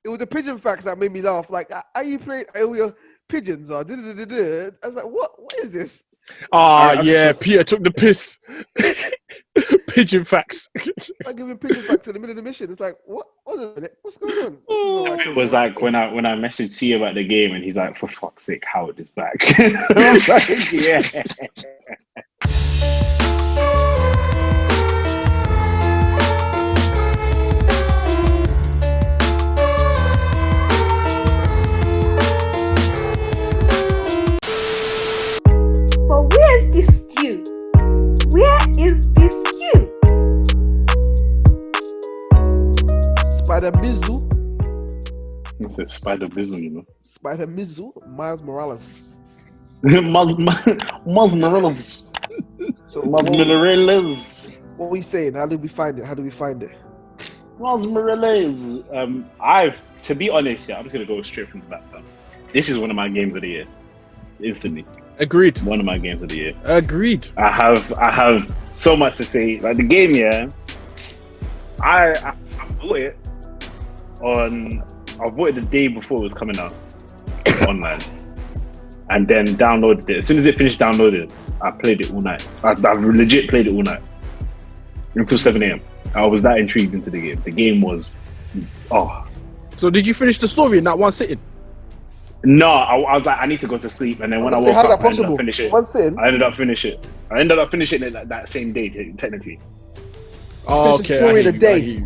it was the pigeon facts that made me laugh. Like, how you play all your pigeons are. I was like, what is this? Yeah, Peter took the piss. Pigeon facts. I give him pigeon facts in the middle of the mission. It's like, what? What's going on? It was like when I messaged Cee about the game and he's like, for fuck's sake, Howard is back. I was like, yeah. But where's this stew? Where is this stew? Spider Mizu. It's a Spider Bizzle, you know. Spider Mizu, Miles Morales. Miles Morales. So Miles Morales. what are we saying? How do we find it? Miles Morales. To be honest, I'm just gonna go straight from the back. This is one of my games of the year. Instantly. Agreed. One of my games of the year. Agreed. I have so much to say. Like the game, yeah. I bought it I bought it the day before it was coming out online, and then downloaded it. As soon as it finished downloading, I played it all night. I've legit played it all night until 7 a.m. I was that intrigued into the game. The game was, So did you finish the story in that one sitting? No, I was like, I need to go to sleep, and then when I woke up, I ended up finishing it. One sitting? I ended up finishing it that same day, technically. Oh, okay. Story in a day.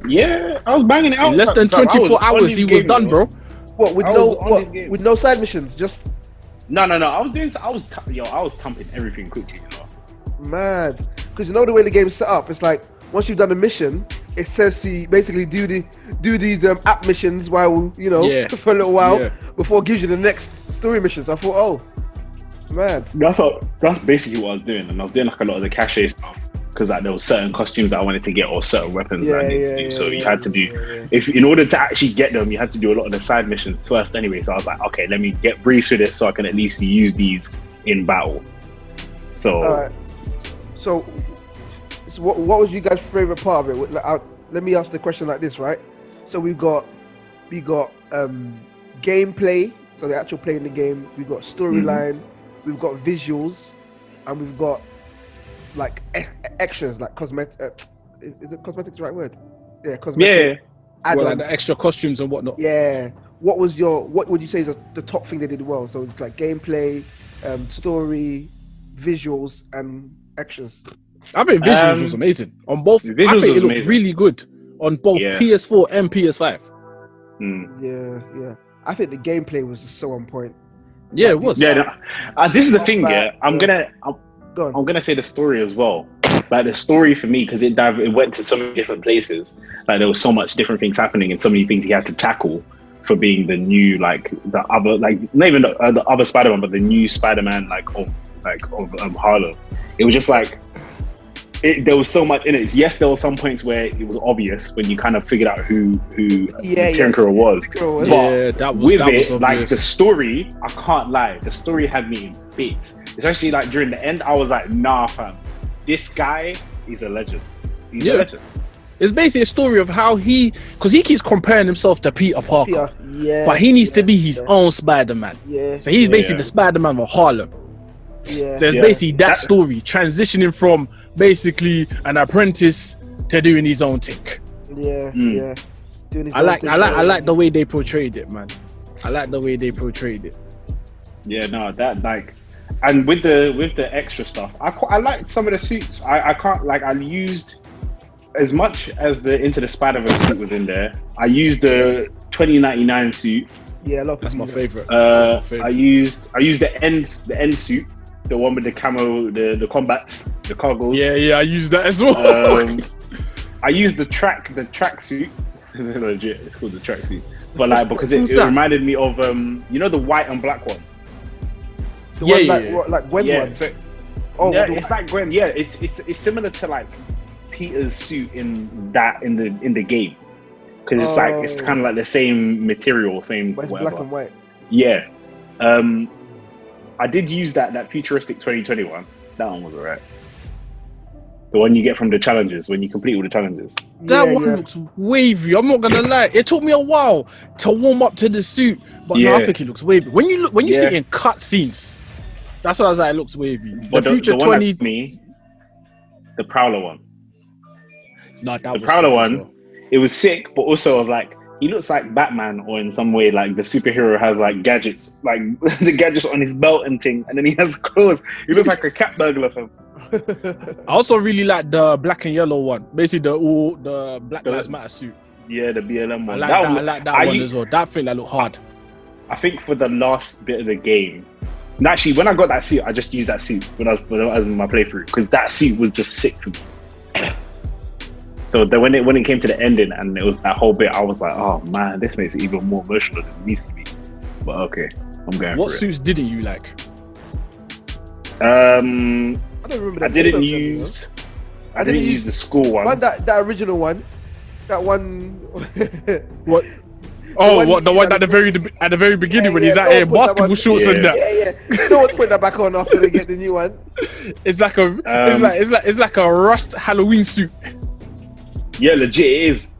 Yeah, I was banging it out. In less than 24 hours, he was done, bro. What with no side missions? Just no. I was thumping everything quickly, you know. mad. Because you know the way the game's set up, it's like once you've done a mission, it says to basically do these app missions while for a little while before it gives you the next story mission. So I thought, mad. That's basically what I was doing, and I was doing like a lot of the cache stuff because like there were certain costumes that I wanted to get or certain weapons that I needed to do. So you had to do if in order to actually get them, you had to do a lot of the side missions first anyway. So I was like, okay, let me get brief to this so I can at least use these in battle. So, so what was you guys' favorite part of it? Let me ask the question like this, right? So we got gameplay, so the actual playing the game. We've got storyline, we've got visuals, and we've got like extras, like cosmetic. Is it cosmetics the right word? Yeah, cosmetic. Yeah. Well, like the extra costumes and whatnot. Yeah. What would you say is the top thing they did well? So it's like gameplay, story, visuals, and extras. I think visuals was amazing on both. I think it looked really good on both PS4 and PS5. Yeah. I think the gameplay was just so on point. Yeah, it was. Yeah, this is the thing. I'm gonna say the story as well. Like the story for me, because it went to so many different places. Like there was so much different things happening and so many things he had to tackle for being the new, like the other, like not even the other Spider-Man, but the new Spider-Man, of Harlem. It was just like there was so much in it. Yes, there were some points where it was obvious when you kind of figured out who Tinkerer was. But like the story, I can't lie, the story had me in bits. Especially like during the end, I was like, nah, fam, this guy is a legend. He's a legend. It's basically a story of how because he keeps comparing himself to Peter Parker, but he needs to be his own Spider-Man. So he's basically the Spider-Man of Harlem. So it's basically that story, transitioning from basically an apprentice to doing his own thing. I like the way they portrayed it, man. I like the way they portrayed it. Yeah, no, that like, and with the extra stuff, I liked some of the suits. I can't like I used as much as the Into the Spider-Verse suit was in there. I used the 2099 suit. Yeah, that's my favorite. I used the end suit. The one with the camo, the combats, the cargos. Yeah, I used that as well. I used the track suit. Legit, it's called the track suit. But like because it reminded me of the white and black one. Like Gwen's one. So, it's like Gwen. Yeah, it's similar to like Peter's suit in the game because it's kind of like the same material, same whatever. Black and white. Yeah. I did use that futuristic 2021. That one was alright. The one you get from the challenges when you complete all the challenges. That one looks wavy. I'm not gonna lie. It took me a while to warm up to the suit, but no, I think it looks wavy. When you see it in cut scenes, that's what I was like. It looks wavy. But the Future 20, the Prowler one. No, that the Prowler one. Well. It was sick, but also I was like, he looks like Batman, or in some way, like the superhero has like gadgets, like the gadgets on his belt and thing, and then he has clothes. He looks like a cat burglar film. I also really like the black and yellow one. Basically, the Black Lives Matter suit. Yeah, the BLM one. I like that one as well. That thing that looked hard. I think for the last bit of the game, and actually, when I got that suit, I just used that suit when I was in my playthrough because that suit was just sick for me. So then when it came to the ending and it was that whole bit, I was like, oh man, this makes it even more emotional than it needs to be. But okay, I'm going. What suits didn't you like? I don't remember. I didn't use the school one. That original one. That one. What? Oh, the one at the very beginning when he's out here basketball shorts and that. Yeah. No one's putting that back on after they get the new one. It's like it's like a rushed Halloween suit. Yeah, legit it is.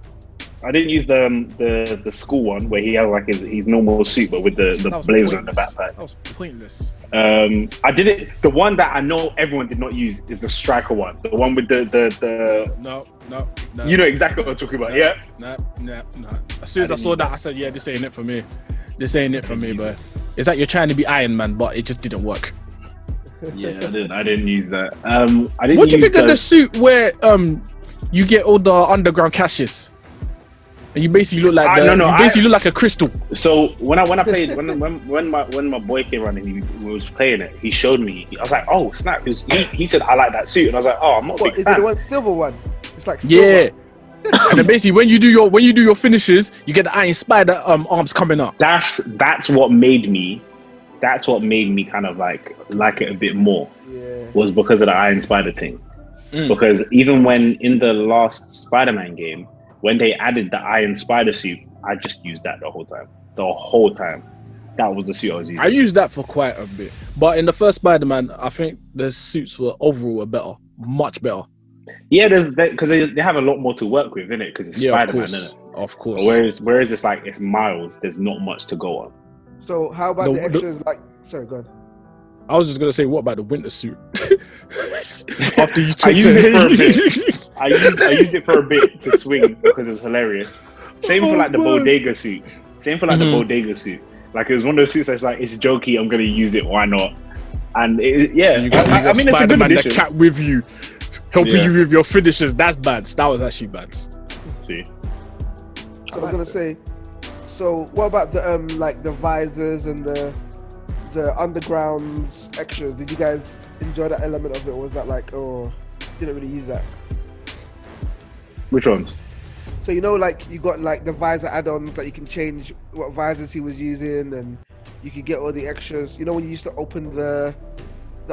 I didn't use the school one where he has like his normal suit but with the blazer and the backpack. That was pointless. I did it. The one that I know everyone did not use is the striker one. The one with the No. You know exactly what I'm talking about, yeah? No. As soon as I saw that, I said, yeah, this ain't it for me. This ain't it for me, but it's like you're trying to be Iron Man, but it just didn't work. Yeah, I didn't use that. What do you think of the suit where you get all the underground caches? And you basically look like look like a crystal. So when I played when my boy came around and he was playing it, he showed me. I was like, oh snap! He said I like that suit, and I was like, oh, I'm not a big fan. Is it the one silver one? It's like silver. Yeah. And then basically when you do your finishes, you get the Iron Spider arms coming up. That's what made me kind of like it a bit more. Yeah. Was because of the Iron Spider thing. Because even when in the last Spider-Man game, when they added the Iron Spider suit, I just used that the whole time. That was the suit I was using. I used that for quite a bit. But in the first Spider-Man, I think the suits were overall better. Much better. Yeah, because they have a lot more to work with, innit? Because it's Spider-Man, innit? Of course. Whereas it's like, it's Miles, there's not much to go on. So how about the extras sorry, go on. I was just going to say, what about the winter suit? After you took I used it for a bit to swing because it was hilarious. Same for like the bodega suit. Bodega suit. Like it was one of those suits that's like, it's jokey, I'm going to use it, why not? And you got I mean, Spider-Man, the cat with you, helping you with your finishes. That's bad. That was actually bad. See. So I was going to say, so what about the like the visors and the underground extras? Did you guys enjoy that element of it, or was that like, oh, didn't really use that? Which ones? So like you got like the visor add-ons that you can change what visors he was using, and you could get all the extras. You know when you used to open the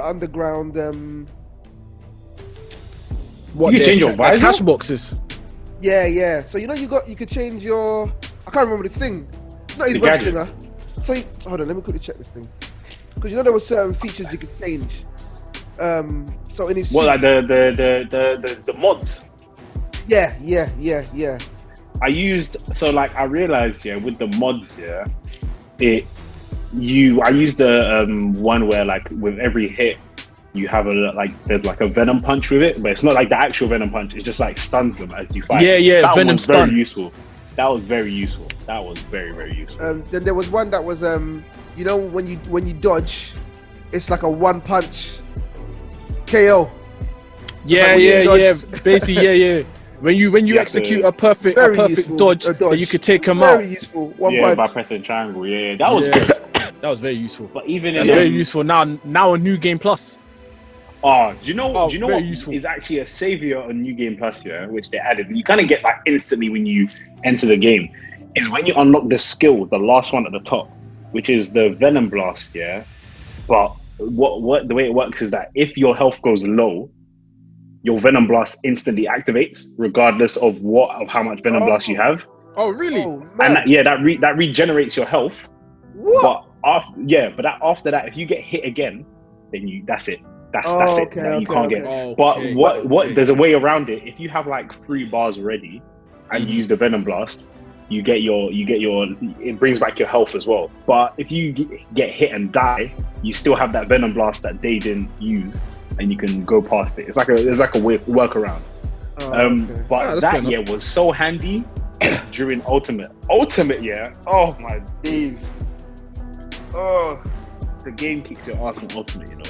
underground what you change your visor? Cash boxes. Yeah. So you could change your, I can't remember the thing. Not his web stinger. So hold on, let me quickly check this thing. Because there were certain features you could change. So in his like the mods. Yeah. I realized with the mods, I used the one where like with every hit you have there's like a venom punch with it, but it's not like the actual venom punch, it's just like stuns them as you fight. Yeah, that venom stun. Very useful. That was very useful. That was very, very useful. Then there was one that was when you dodge, it's like a one punch KO. Yeah. Basically, When you execute a perfect dodge, that you could take him out. Very useful. One punch. By pressing triangle. Yeah. That was good. That was very useful. But even very useful. Now a new game plus. Do you know what is actually a savior on New Game Plus, which they added? You kind of get like instantly when you enter the game. Is when you unlock the skill, the last one at the top, which is the Venom Blast, But what the way it works is that if your health goes low, your Venom Blast instantly activates, regardless of how much Venom Blast you have. Oh, really? And that regenerates your health. What? But after that, if you get hit again, then that's it. That's it. That you can't get. But what? There's a way around it. If you have like 3 bars already, and you use the Venom Blast, you get your. It brings back your health as well. But if you get hit and die, you still have that Venom Blast that they didn't use, and you can go past it. It's like a workaround. But that was so handy during Ultimate. Yeah. Oh my days. Oh, the game kicks your ass on Ultimate. You know.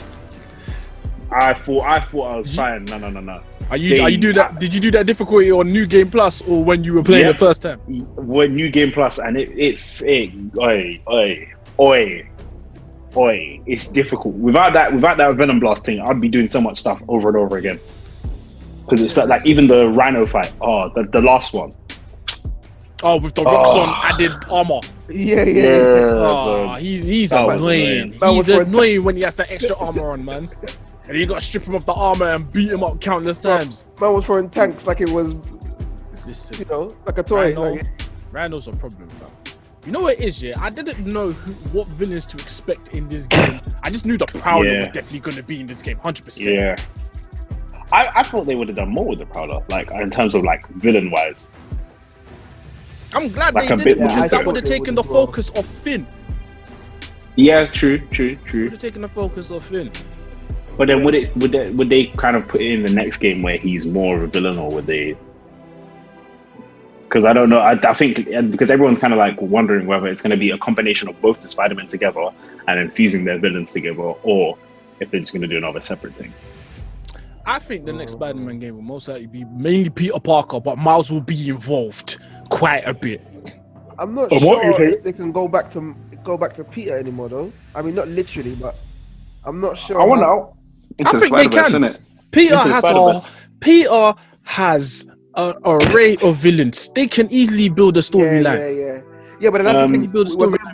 I thought I was fine. No. You do that? Did you do that difficulty on New Game Plus or when you were playing the first time? When New Game Plus, and it's difficult. Without that Venom Blast thing, I'd be doing so much stuff over and over again. Because it's like even the Rhino fight. Oh, the last one. Oh, with the Roxxon added armor. Yeah. Oh, he's annoying. He's annoying when he has that extra armor on, man. And you got to strip him of the armor and beat him up countless times. Man was throwing tanks like it was, like a toy. Rhino's a problem, fam. You know what it is, yeah? I didn't know what villains to expect in this game. I just knew the Prowler was definitely going to be in this game, 100%. Yeah. I thought they would have done more with the Prowler, like in terms of like villain-wise. I'm glad they did it. That would have taken the focus off Finn. Yeah, true. Would have taken the focus off Finn. But then would they kind of put it in the next game where he's more of a villain, or would they? Because I don't know. I think because everyone's kind of like wondering whether it's going to be a combination of both the Spider-Man together and then fusing their villains together, or if they're just going to do another separate thing. I think the next Spider-Man game will most likely be mainly Peter Parker, but Miles will be involved quite a bit. I'm not sure if they can go back to Peter anymore, though. I mean, not literally, but I'm not sure. I want to know. I think they can. Peter has an array of villains. They can easily build a storyline. Yeah, but that's the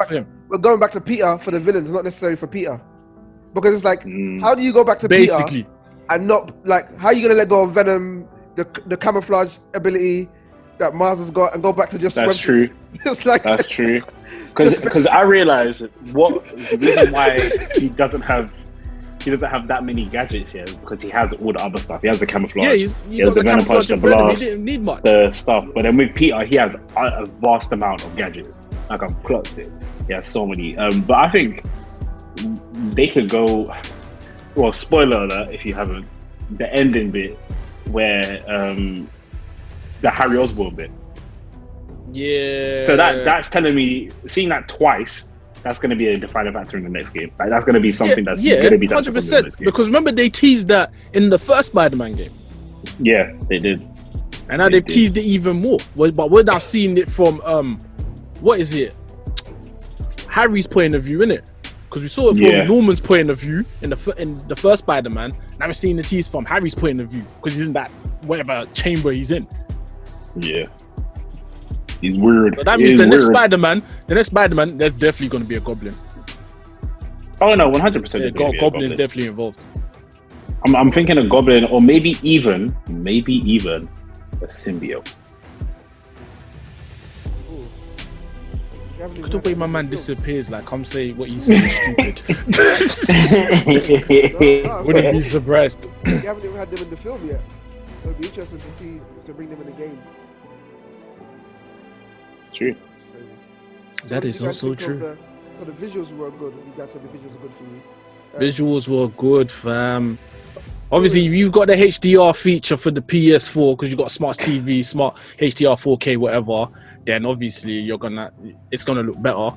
thing. We're going back to Peter for the villains, not necessarily for Peter. Because it's like, how do you go back to Peter and not, like, how are you going to let go of Venom, the camouflage ability that Miles has got, and go back to just That's true. It's like, that's true. Because I realized the reason why he doesn't have that many gadgets here, because he has all the other stuff. He has the camouflage. Yeah, he has the Venom Punch, the blast, he didn't need much. The stuff. But then with Peter, he has a vast amount of gadgets. Like, I've clocked it. He has so many. But I think they could go. Well, spoiler alert if you haven't. The ending bit where the Harry Osborn bit. Yeah. So that's telling me, seeing that twice, that's going to be a defining factor in the next game. Like, that's going to be something that's going to be 100%. Because remember, they teased that in the first Spider-Man game. Yeah, they did. And now they've teased it even more. But we're now seeing it from what is it? Harry's point of view, innit? Because we saw it from Norman's point of view in the first Spider-Man. Now we're seeing the tease from Harry's point of view, because he's in that whatever chamber he's in. Yeah. He's weird. But that means the next Spider-Man, there's definitely going to be a Goblin. Oh no, 100%. Goblin's definitely involved. I'm thinking a Goblin, or maybe even a symbiote. Look at the way my man disappears, like I'm saying what he's saying stupid. Wouldn't be surprised. You haven't even had them in the film yet. It would be interesting to bring them in the game. It's true. That is also true. The visuals were good. You guys said the visuals were good for you. Visuals were good, fam. Obviously, you've got the HDR feature for the PS4 because you got smart TV, smart HDR 4K, whatever. Then obviously it's gonna look better.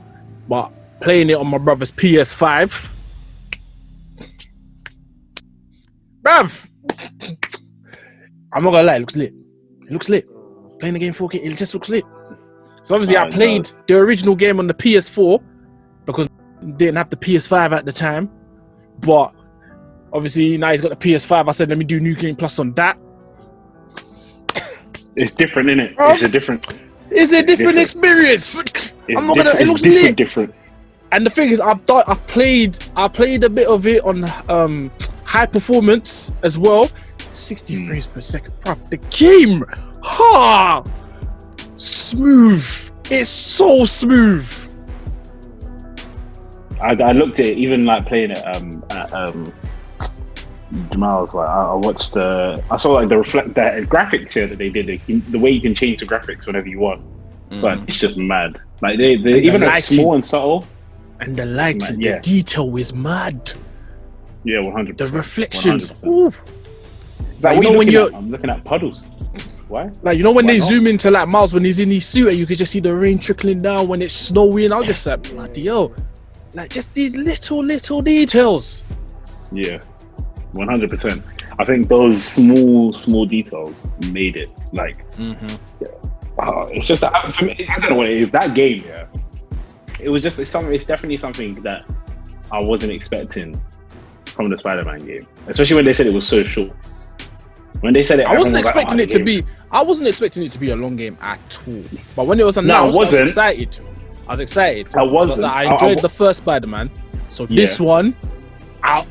But playing it on my brother's PS5, bruv, I'm not gonna lie, it looks lit. It looks lit. Playing the game 4K, it just looks lit. So obviously, I played the original game on the PS4 because I didn't have the PS5 at the time. But obviously, now he's got the PS5. I said, let me do New Game Plus on that. It's different, isn't it? It's a different experience. I'm not gonna. It looks lit. Different. And the thing is, I played a bit of it on high performance as well. 60 frames per second, bruv. The game, smooth. It's so smooth. I looked at it, even like playing it Miles, like I watched I saw like the graphics here that they did, the way you can change the graphics whenever you want. But it's just mad. Like they even though it's small and subtle. And the lighting, the detail is mad. Yeah, 100%. The reflections. 100%. Like, I'm looking at puddles. Why? Like, you know when they zoom into like Miles when he's in his suit and you can just see the rain trickling down when it's snowy, and I was just like, bloody hell. Like just these little details. Yeah, 100%. I think those small details made it. Like, it's just that for me, I don't know what it is. That game, it was just it's definitely something that I wasn't expecting from the Spider-Man game, especially when they said it was so short. When they said it, I wasn't expecting it to be. I wasn't expecting it to be a long game at all. But when it was announced, I was excited. I enjoyed the first Spider-Man. So this one, I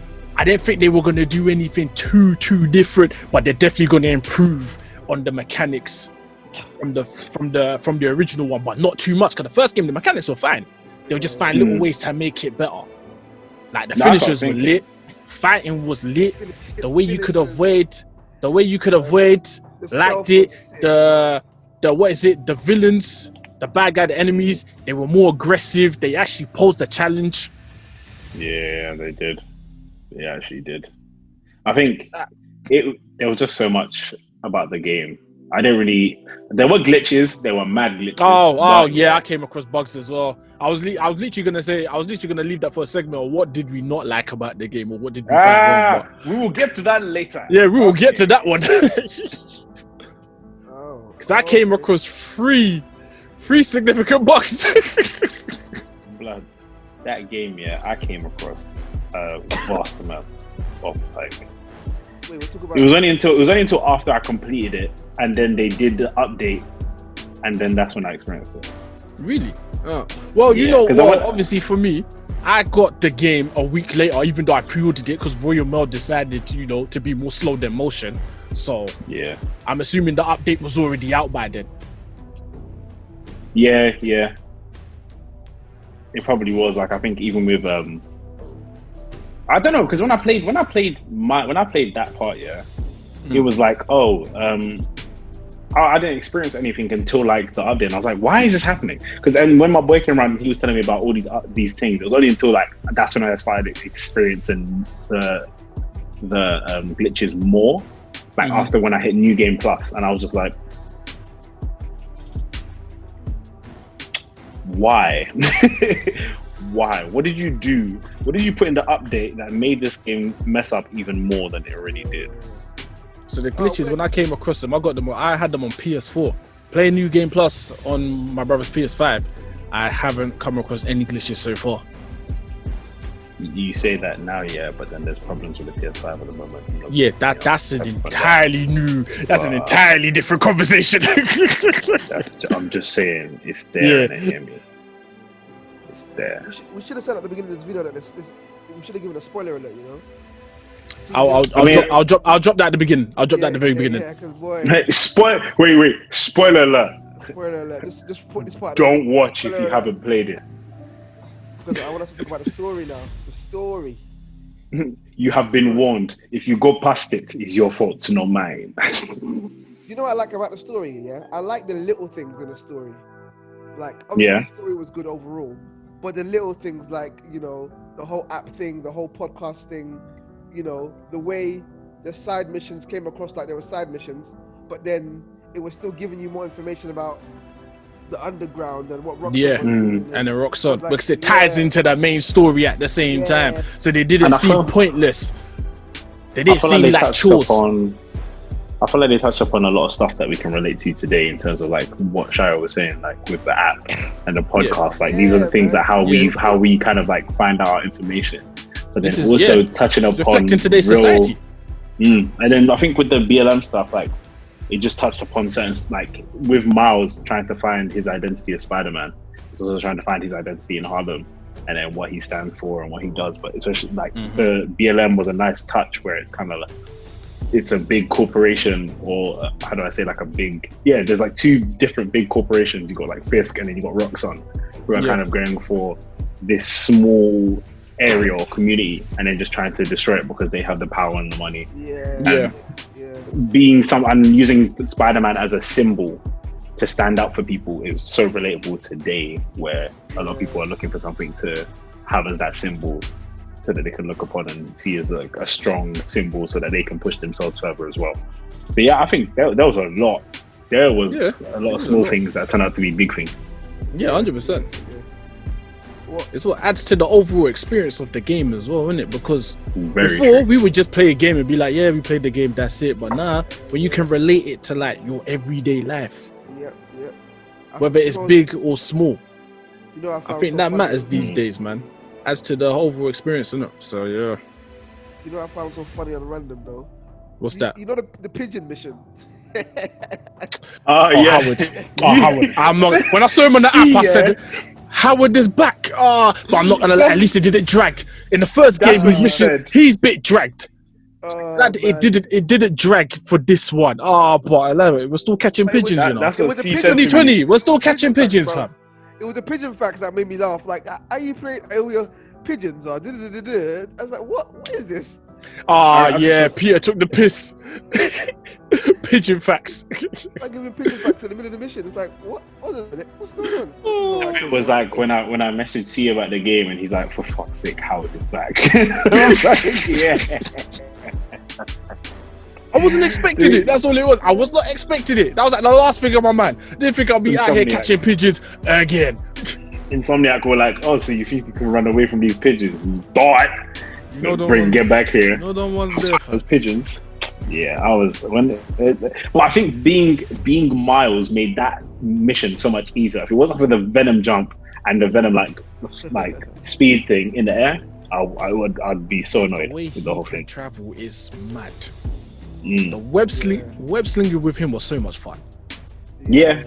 didn't think they were gonna do anything too different, but they're definitely gonna improve on the mechanics from the original one, but not too much. Because the first game, the mechanics were fine. They'll just find little ways to make it better. Like the finishers were lit, fighting was lit. The way you could avoid, liked it. The villains, the bad guy, the enemies, they were more aggressive. They actually posed a challenge. Yeah, they did. They actually did. I think there was just so much about the game. There were glitches. There were mad glitches. Oh yeah, I came across bugs as well. I was literally gonna leave that for a segment. Or what did we not like about the game, or what did we find wrong? We will get to that later. Yeah, we will get to that one. Because I came across three significant bugs. Blood, that game, I came across a vast amount of like. Wait, we'll talk about it was only until after I completed it, and then they did the update, and then that's when I experienced it. Really? Oh. Well, you know, obviously for me, I got the game a week later, even though I pre-ordered it because Royal Mail decided, to be more slow than motion. So yeah, I'm assuming the update was already out by then. Yeah. It probably was. Like I think even with I don't know, because when I played that part, it was like, I didn't experience anything until like the update. And I was like, why is this happening? Because then when my boy came around, he was telling me about all these things. It was only until like that's when I started experiencing the glitches more. Like after when I hit New Game Plus, and I was just like, why? Why? What did you do? What did you put in the update that made this game mess up even more than it already did? So the glitches, when I came across them, I had them on PS4. Playing New Game Plus on my brother's PS5, I haven't come across any glitches so far. You say that now, but then there's problems with the PS5 at the moment. Yeah, that's an entirely an entirely different conversation. I'm just saying, it's there. Yeah. Hear me. It's there. We should have said at the beginning of this video that we should have given a spoiler alert. I'll drop that at the beginning. I'll drop that at the very beginning. Yeah, because boy. Wait, spoiler alert. Spoiler alert. Just put this part. Don't watch if you haven't played it. Because I want us to talk about the story now. The story. You have been warned. If you go past it, it's your fault, not mine. You know what I like about the story, yeah? I like the little things in the story. Like, obviously the story was good overall, but the little things like, the whole app thing, the whole podcast thing, the way the side missions came across like they were side missions, but then it was still giving you more information about the underground and what Roxxon and the Roxxon, because it ties into the main story at the same time, so they didn't seem pointless. They didn't seem like chores. I feel like they touched upon a lot of stuff that we can relate to today in terms of like what Shia was saying, like with the app and the podcast. These are the things that how we kind of like find out our information. But then also touching upon reflecting today's society. And then I think with the BLM stuff, like it just touched upon certain, like with Miles trying to find his identity as Spider-Man, he's also trying to find his identity in Harlem and then what he stands for and what he does. But especially like the BLM was a nice touch where it's kind of like, it's a big corporation, or how do I say, like a big, there's like two different big corporations. You got like Fisk and then you got Roxxon, who are kind of going for this small area or community and then just trying to destroy it because they have the power and the money. Being and using Spider-Man as a symbol to stand up for people is so relatable today, where a lot of people are looking for something to have as that symbol so that they can look upon and see as like a strong symbol so that they can push themselves further as well. So yeah, I think there was a lot. There was a lot of small things that turned out to be big things. Yeah, 100%. It's what adds to the overall experience of the game as well, isn't it? Because before we would just play a game and be like, yeah, we played the game, that's it. But now, when you can relate it to like your everyday life, whether it's big or small, I think that matters these days, man. Adds to the overall experience, isn't it? So yeah. You know what I found so funny on random though? What's that? You know the pigeon mission. Howard. I'm not. When I saw him on the app, I said, Howard is back. But I'm not gonna lie. At least it didn't drag. In the first game, his mission, he's bit dragged. It didn't drag for this one. But I love it. We're still catching pigeons, you know. That's what 2020. We're still catching pigeons, fam. It was the pigeon facts that made me laugh. Like, how you play all your pigeons? I was like, what is this? Peter took the piss. Pigeon facts. I give him pigeon facts in the middle of the mission. It's like, what's going on? It was like when I messaged Cee about the game and he's like, for fuck's sake, Howard is back. I was like, yeah. I wasn't expecting it. That's all it was. I was not expecting it. That was like the last thing on my mind. Didn't think I'd be out here catching pigeons again. Insomniac were like, oh, so you think you can run away from these pigeons? Get back here. No, don't want there. Those pigeons. Yeah, I was I think being Miles made that mission so much easier. If it wasn't for the Venom jump and the Venom like speed thing in the air, I'd be so annoyed with the whole thing. Travel is mad. The web slinging with him was so much fun. Yeah,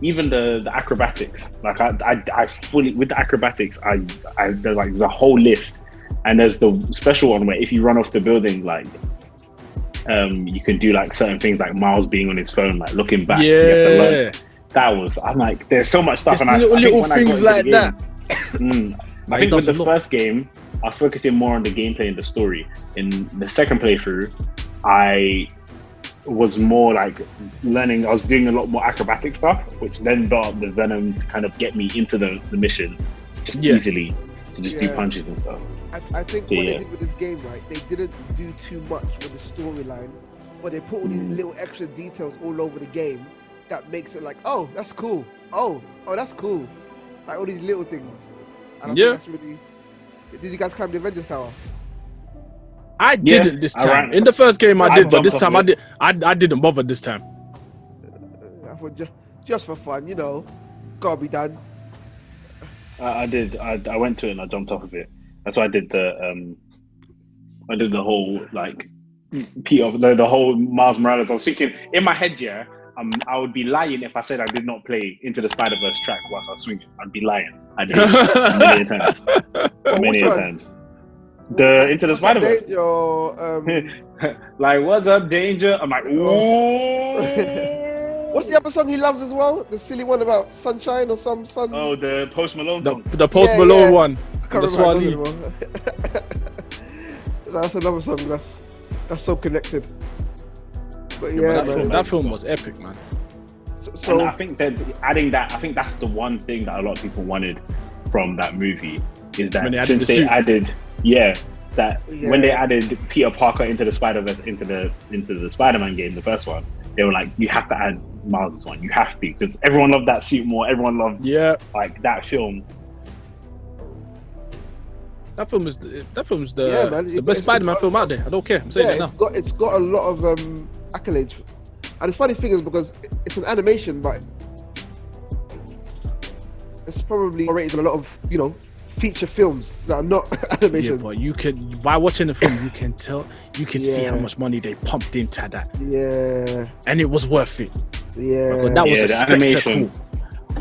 even the acrobatics. Like I fully with the acrobatics. There's a whole list, and there's the special one where if you run off the building, like you can do like certain things, like Miles being on his phone, like looking back. Yeah, so you have to learn. I'm like, there's so much stuff, and little things like that. I think with the first game, I was focusing more on the gameplay and the story. In the second playthrough, I was more like learning. I was doing a lot more acrobatic stuff, which then built up the Venom to kind of get me into the mission just easily to just do punches and stuff. I think what they did with this game, right, they didn't do too much with the storyline, but they put all these little extra details all over the game that makes it like, oh, that's cool. Oh, that's cool. Like all these little things. And I think that's really. Did you guys climb the Avengers Tower? I didn't this time. In the first game I did, but this time I didn't bother this time. I thought just for fun, gotta be done. I did. I went to it and I jumped off of it. That's why I did the whole like the whole Miles Morales. I was thinking in my head, I would be lying if I said I did not play Into the Spider-Verse track whilst I was swinging. I'd be lying. I did many times. Many times. The Into the Spider-Verse. Like, what's up, danger? I'm like, ooh. What's the other song he loves as well? The silly one about sunshine or some sun. Oh, the Post Malone song. The Post Malone one. I can't remember. That's another song that's so connected. But that film was epic, man. So I think that adding that, I think that's the one thing that a lot of people wanted from that movie is that since they added, when they added Peter Parker into the Spider-Verse, into the Spider-Man game, the first one, they were like, you have to add Miles' one, you have to, because everyone loved that suit more. Everyone loved like that film. That film is the best Spider-Man film out there. I don't care. I'm saying it now. It's got a lot of accolades, and the funny thing is because it's an animation, but it's probably rated a lot of feature films that are not animation. Yeah, but you can, by watching the film, you can tell, you can see how much money they pumped into that. Yeah, and it was worth it. Yeah, but that was a spectacle. Animation.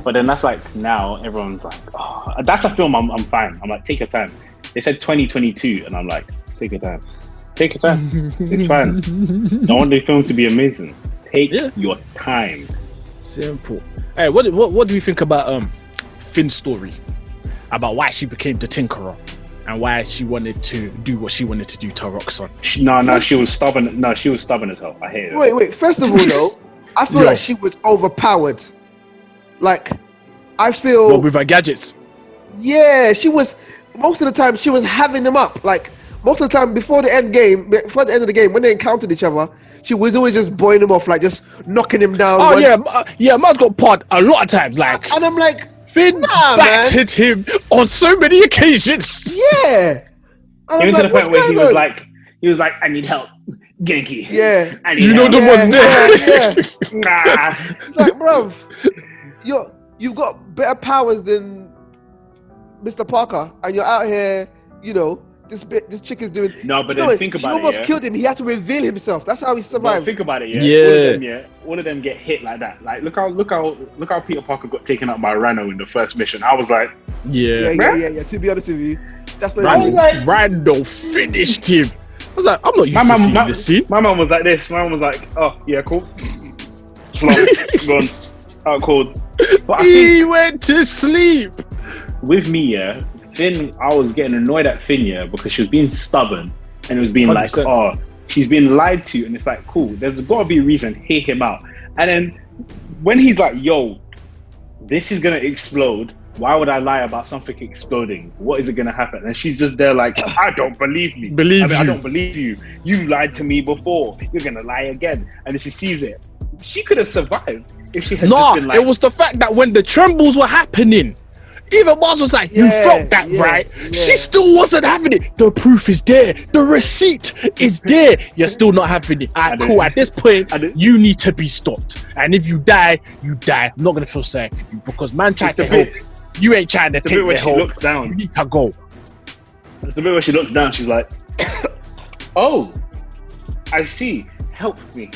But then that's like now everyone's like, oh, that's a film. I'm fine. I'm like, take your time. They said 2022, and I'm like, take your time. Take your time. It's fine. I want the film to be amazing. Take your time. Simple. Hey, what do we think about Finn's story? about why she became the Tinkerer and why she wanted to do what she wanted to do to Roxanne. No, she was stubborn. No, she was stubborn as hell. I hate it. Wait. First of all, though, I feel like she was overpowered. Like, I feel with her gadgets. Yeah, she was. Most of the time, she was having them up. Like most of the time, before the end of the game, when they encountered each other, she was always just boying him off, like just knocking him down. Oh yeah, Mars got pod a lot of times. Like, and I'm like, Finn battered him on so many occasions. Yeah, even to the point where he was like, I need help, Genki. Yeah, you know the ones there. Yeah. It's like, bruv, you've got better powers than Mr. Parker, and you're out here, you know, this chick is doing. No, but then think about it. She almost killed him. He had to reveal himself. That's how he survived. But think about it, yeah. All of them get hit like that. Like, look how Peter Parker got taken out by Rano in the first mission. I was like, yeah. To be honest with you, that's not. Rando finished him. I was like, I'm not used to seeing this scene. My mom was like this. My mom was like, oh yeah, cool. Gone. Out cold. But he went to sleep. With me, Finn, I was getting annoyed at Finn, because she was being stubborn and it was being 100%. Like, oh, she's been lied to, and it's like, cool, there's got to be a reason, hear him out. And then when he's like, yo, this is going to explode, why would I lie about something exploding? What is it going to happen? And she's just there like, I don't believe me. I don't believe you. You lied to me before. You're going to lie again. And then she sees it. She could have survived if she had just been like... it was the fact that when the trembles were happening, even Mars was like, you felt that, right? Yeah. She still wasn't having it. The proof is there. The receipt is there. You're still not having it. Cool. At this point, you need to be stopped. And if you die, you die. I'm not going to feel sorry for you because man tried to help. You ain't trying to take the help. Looks down. You need to go. It's the bit where she looks down. She's like, oh, I see. Help me.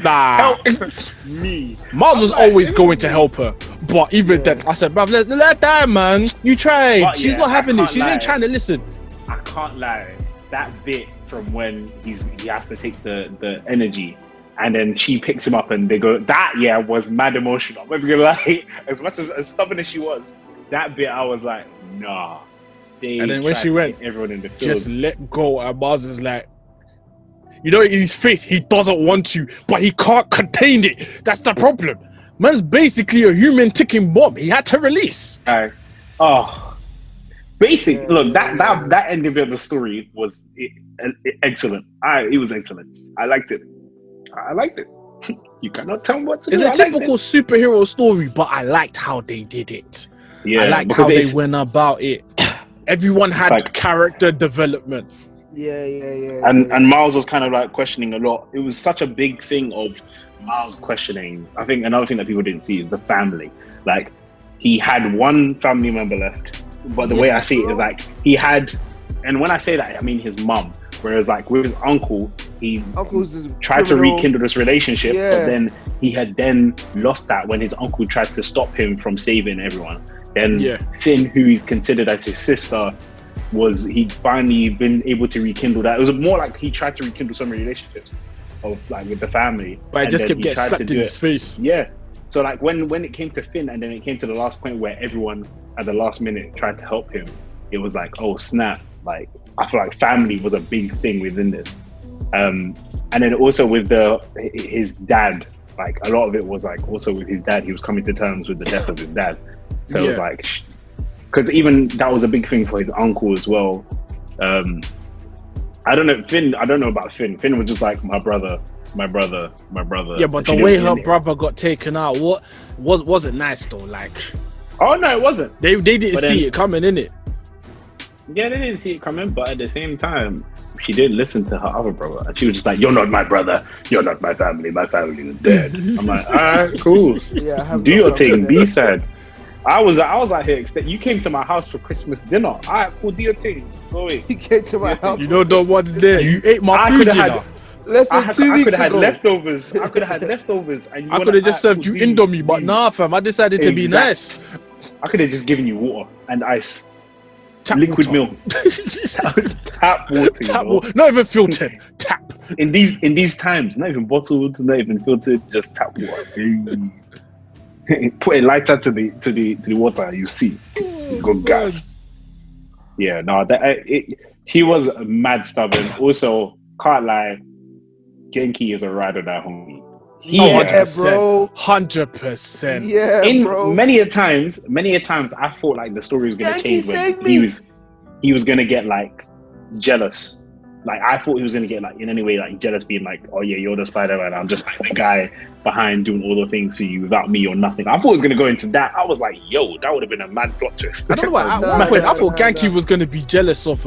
Help me. Mars was always going to help her. But even then, I said, bruv, let that, man. You tried. But she's not having it. She ain't trying to listen. I can't lie. That bit from when he has to take the energy and then she picks him up and they go, that, was mad emotional. I'm not gonna lie. As much as stubborn as she was, that bit I was like, nah. And then when she went, everyone in the field, just let go. And Mars is like, you know, in his face, he doesn't want to, but he can't contain it. That's the problem. Man's basically a human ticking bomb. He had to release. Look, that ending bit of the story was excellent. It was excellent. I liked it. You cannot tell me what to do. It's a typical superhero story, but I liked how they did it. Yeah, I liked how they went about it. Everyone had character development. And Miles was kind of like questioning a lot. It was such a big thing of Miles questioning. I think another thing that people didn't see is the family. Like, he had one family member left, but the way I see it is like he had, and when I say that, I mean his mum. Whereas like with his uncle, he tried to rekindle this relationship, but then he had then lost that when his uncle tried to stop him from saving everyone. Then Finn, who he's considered as his sister, he'd finally been able to rekindle that. It was more like he tried to rekindle some relationships of like with the family, but I just kept getting slapped in his face. Yeah. So like when it came to Finn, and then it came to the last point where everyone at the last minute tried to help him, it was like, oh snap! Like I feel like family was a big thing within this. And then also with his dad, like a lot of it was like also with his dad. He was coming to terms with the death of his dad. So it was like, because even that was a big thing for his uncle as well. I don't know about Finn. Finn was just like my brother. Yeah, but the way her brother got taken out, wasn't nice though. Like, oh no, it wasn't. They didn't see it coming, innit? Yeah, they didn't see it coming, but at the same time, she didn't listen to her other brother, and she was just like, "You're not my brother. You're not my family. My family is dead." I'm like, alright, cool. Yeah, do your thing. Be sad. I was out here. You came to my house for Christmas dinner. Alright, cool. Do your thing. Go away. He came to my house. You know the one there. You ate my food. I could have had leftovers. I could have had leftovers, and I could have just served you Indomie, but nah, fam. I decided to be nice. I could have just given you water and ice. Liquid milk. Tap water. Not even filtered. Tap. In these times, not even bottled, not even filtered, just tap water. Put a lighter to the water, you see. He's got guts. Yeah, no, he was mad stubborn. Also, can't lie, Genki is a ride or die homie. Yeah, bro. 100%. Yeah, bro. Many a times, I thought like the story was gonna change when he was gonna get like jealous. Like I thought he was gonna get like in any way like jealous, being like, oh yeah, you're the Spider-Man. I'm just like the guy behind doing all the things for you. Without me, you're nothing. I thought it was gonna go into that. I was like, yo, that would have been a mad plot twist. I don't know why. At one point, I thought Genki was gonna be jealous of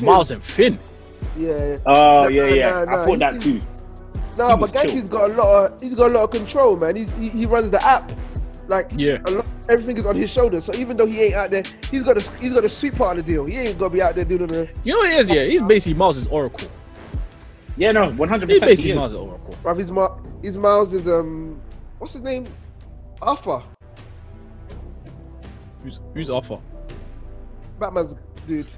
Miles and Finn. Yeah. Oh yeah. I thought that too. No, but Genki's got a lot of control, man. He runs the app. Like everything is on his shoulders. So even though he ain't out there, he's got a sweet part of the deal. He ain't gonna be out there doing the. You know what he is? Yeah, he's basically Miles' Oracle. Yeah, no, 100%. He's basically Miles' Oracle. Bruv, his Miles is what's his name? Arthur. Who's Arthur? Batman's dude.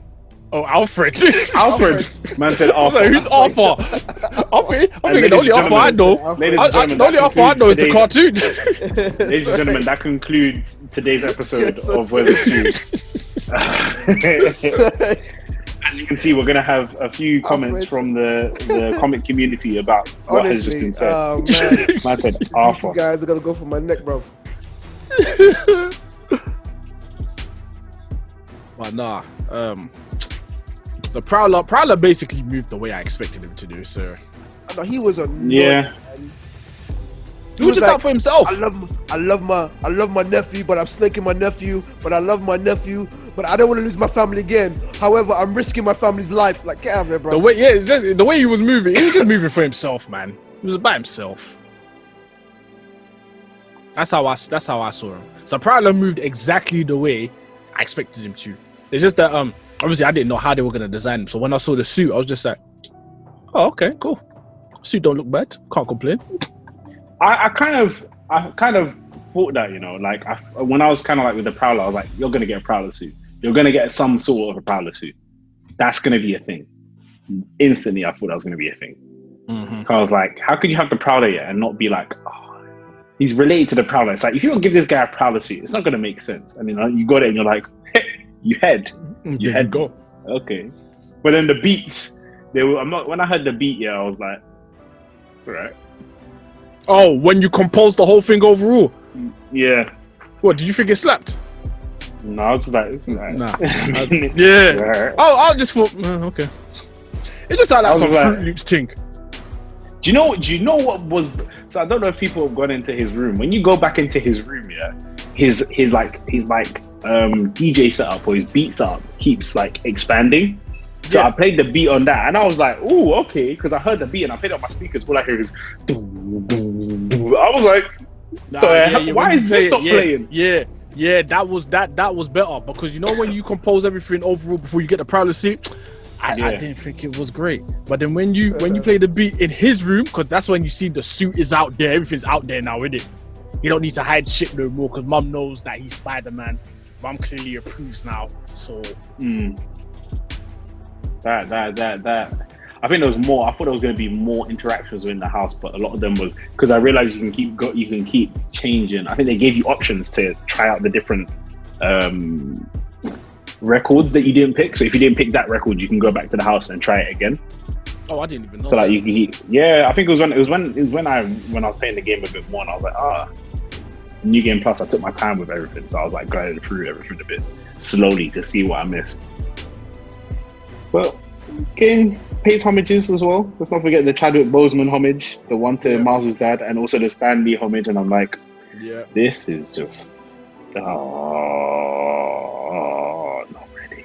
Oh, Alfred. Alfred. Man said Arthur. Who's Arthur? I'm thinking the only Arthur I know. The only Arthur I know is the cartoon. Ladies and gentlemen, that concludes today's episode of Where's the Shoes. As you can see, we're going to have a few comments from the comic community about what has just been said. Man said Arthur. You guys are going to go for my neck, bro. But nah, so Prowler basically moved the way I expected him to do. So no, he was annoying. Yeah. He was just out for himself. I love my nephew, but I'm snaking my nephew. But I love my nephew, but I don't want to lose my family again. However, I'm risking my family's life. Like, get out of here, bro. The way he was moving, he was just moving for himself, man. He was by himself. That's how I saw him. So Prowler moved exactly the way I expected him to. It's just that obviously I didn't know how they were gonna design him. So when I saw the suit, I was just like, oh, okay, cool. Suit don't look bad. Can't complain. I kind of thought that, you know, like when I was kind of like with the Prowler, I was like, you're gonna get a Prowler suit. You're gonna get some sort of a Prowler suit. That's gonna be a thing. Instantly, I thought that was gonna be a thing. Mm-hmm. I was like, how could you have the Prowler yet and not be like, oh, he's related to the Prowler? It's like, if you don't give this guy a Prowler suit, it's not gonna make sense. I mean, you got it and you're like, hey, you had go. Okay. But then the beats, when I heard the beat, I was like, all right. Oh, when you composed the whole thing overall? Yeah. What, did you think it slapped? No, I was just like, it's right. Nah. Yeah. Right. I just thought, okay. It just sounded like some Fruit Loops thing. Do you know what was? So I don't know if people have gone into his room. When you go back into his room, his DJ setup or his beat setup keeps like expanding. So I played the beat on that, and I was like, "Ooh, okay," because I heard the beat and I played it on my speakers. All I hear is, I was like, "Why is this not playing?" Yeah, that was better because you know when you compose everything overall before you get the Prowler suit. I didn't think it was great, but then when you play the beat in his room, because that's when you see the suit is out there, everything's out there now, isn't it? You don't need to hide shit no more because Mum knows that he's Spider-Man. Mum clearly approves now, so. That. I think there was more. I thought there was going to be more interactions in the house, but a lot of them was because I realized you can keep changing. I think they gave you options to try out the different records that you didn't pick. So if you didn't pick that record, you can go back to the house and try it again. Oh, I didn't even know. So like you can, I think it was when I was playing the game a bit more, and I was like, New Game Plus. I took my time with everything, so I was like going through everything a bit slowly to see what I missed. Well, game pays homages as well. Let's not forget the Chadwick Boseman homage, the one to Miles' dad, and also the Stan Lee homage. And I'm like, this is just not ready.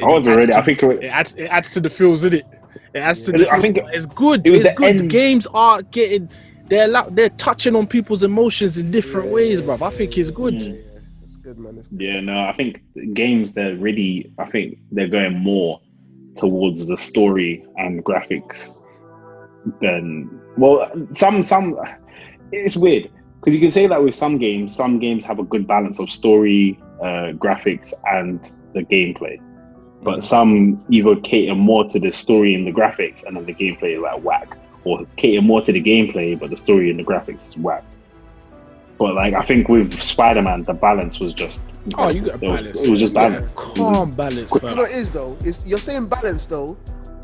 I wasn't ready. I think it adds to the feels, isn't it? It adds to the feels. I think it's good. It's good. The games are getting they're touching on people's emotions in different ways, bruv. I think it's good. It's good, man. Yeah, no, I think games I think they're going more towards the story and graphics than some it's weird because you can say that with some games have a good balance of story, graphics and the gameplay. But some either cater more to the story and the graphics, and then the gameplay is like whack, or cater more to the gameplay, but the story and the graphics is whack. But like I think with Spider-Man, the balance was just incredible. You got balance. It was just balance. Calm balance. You know what it is though? You're saying balance though.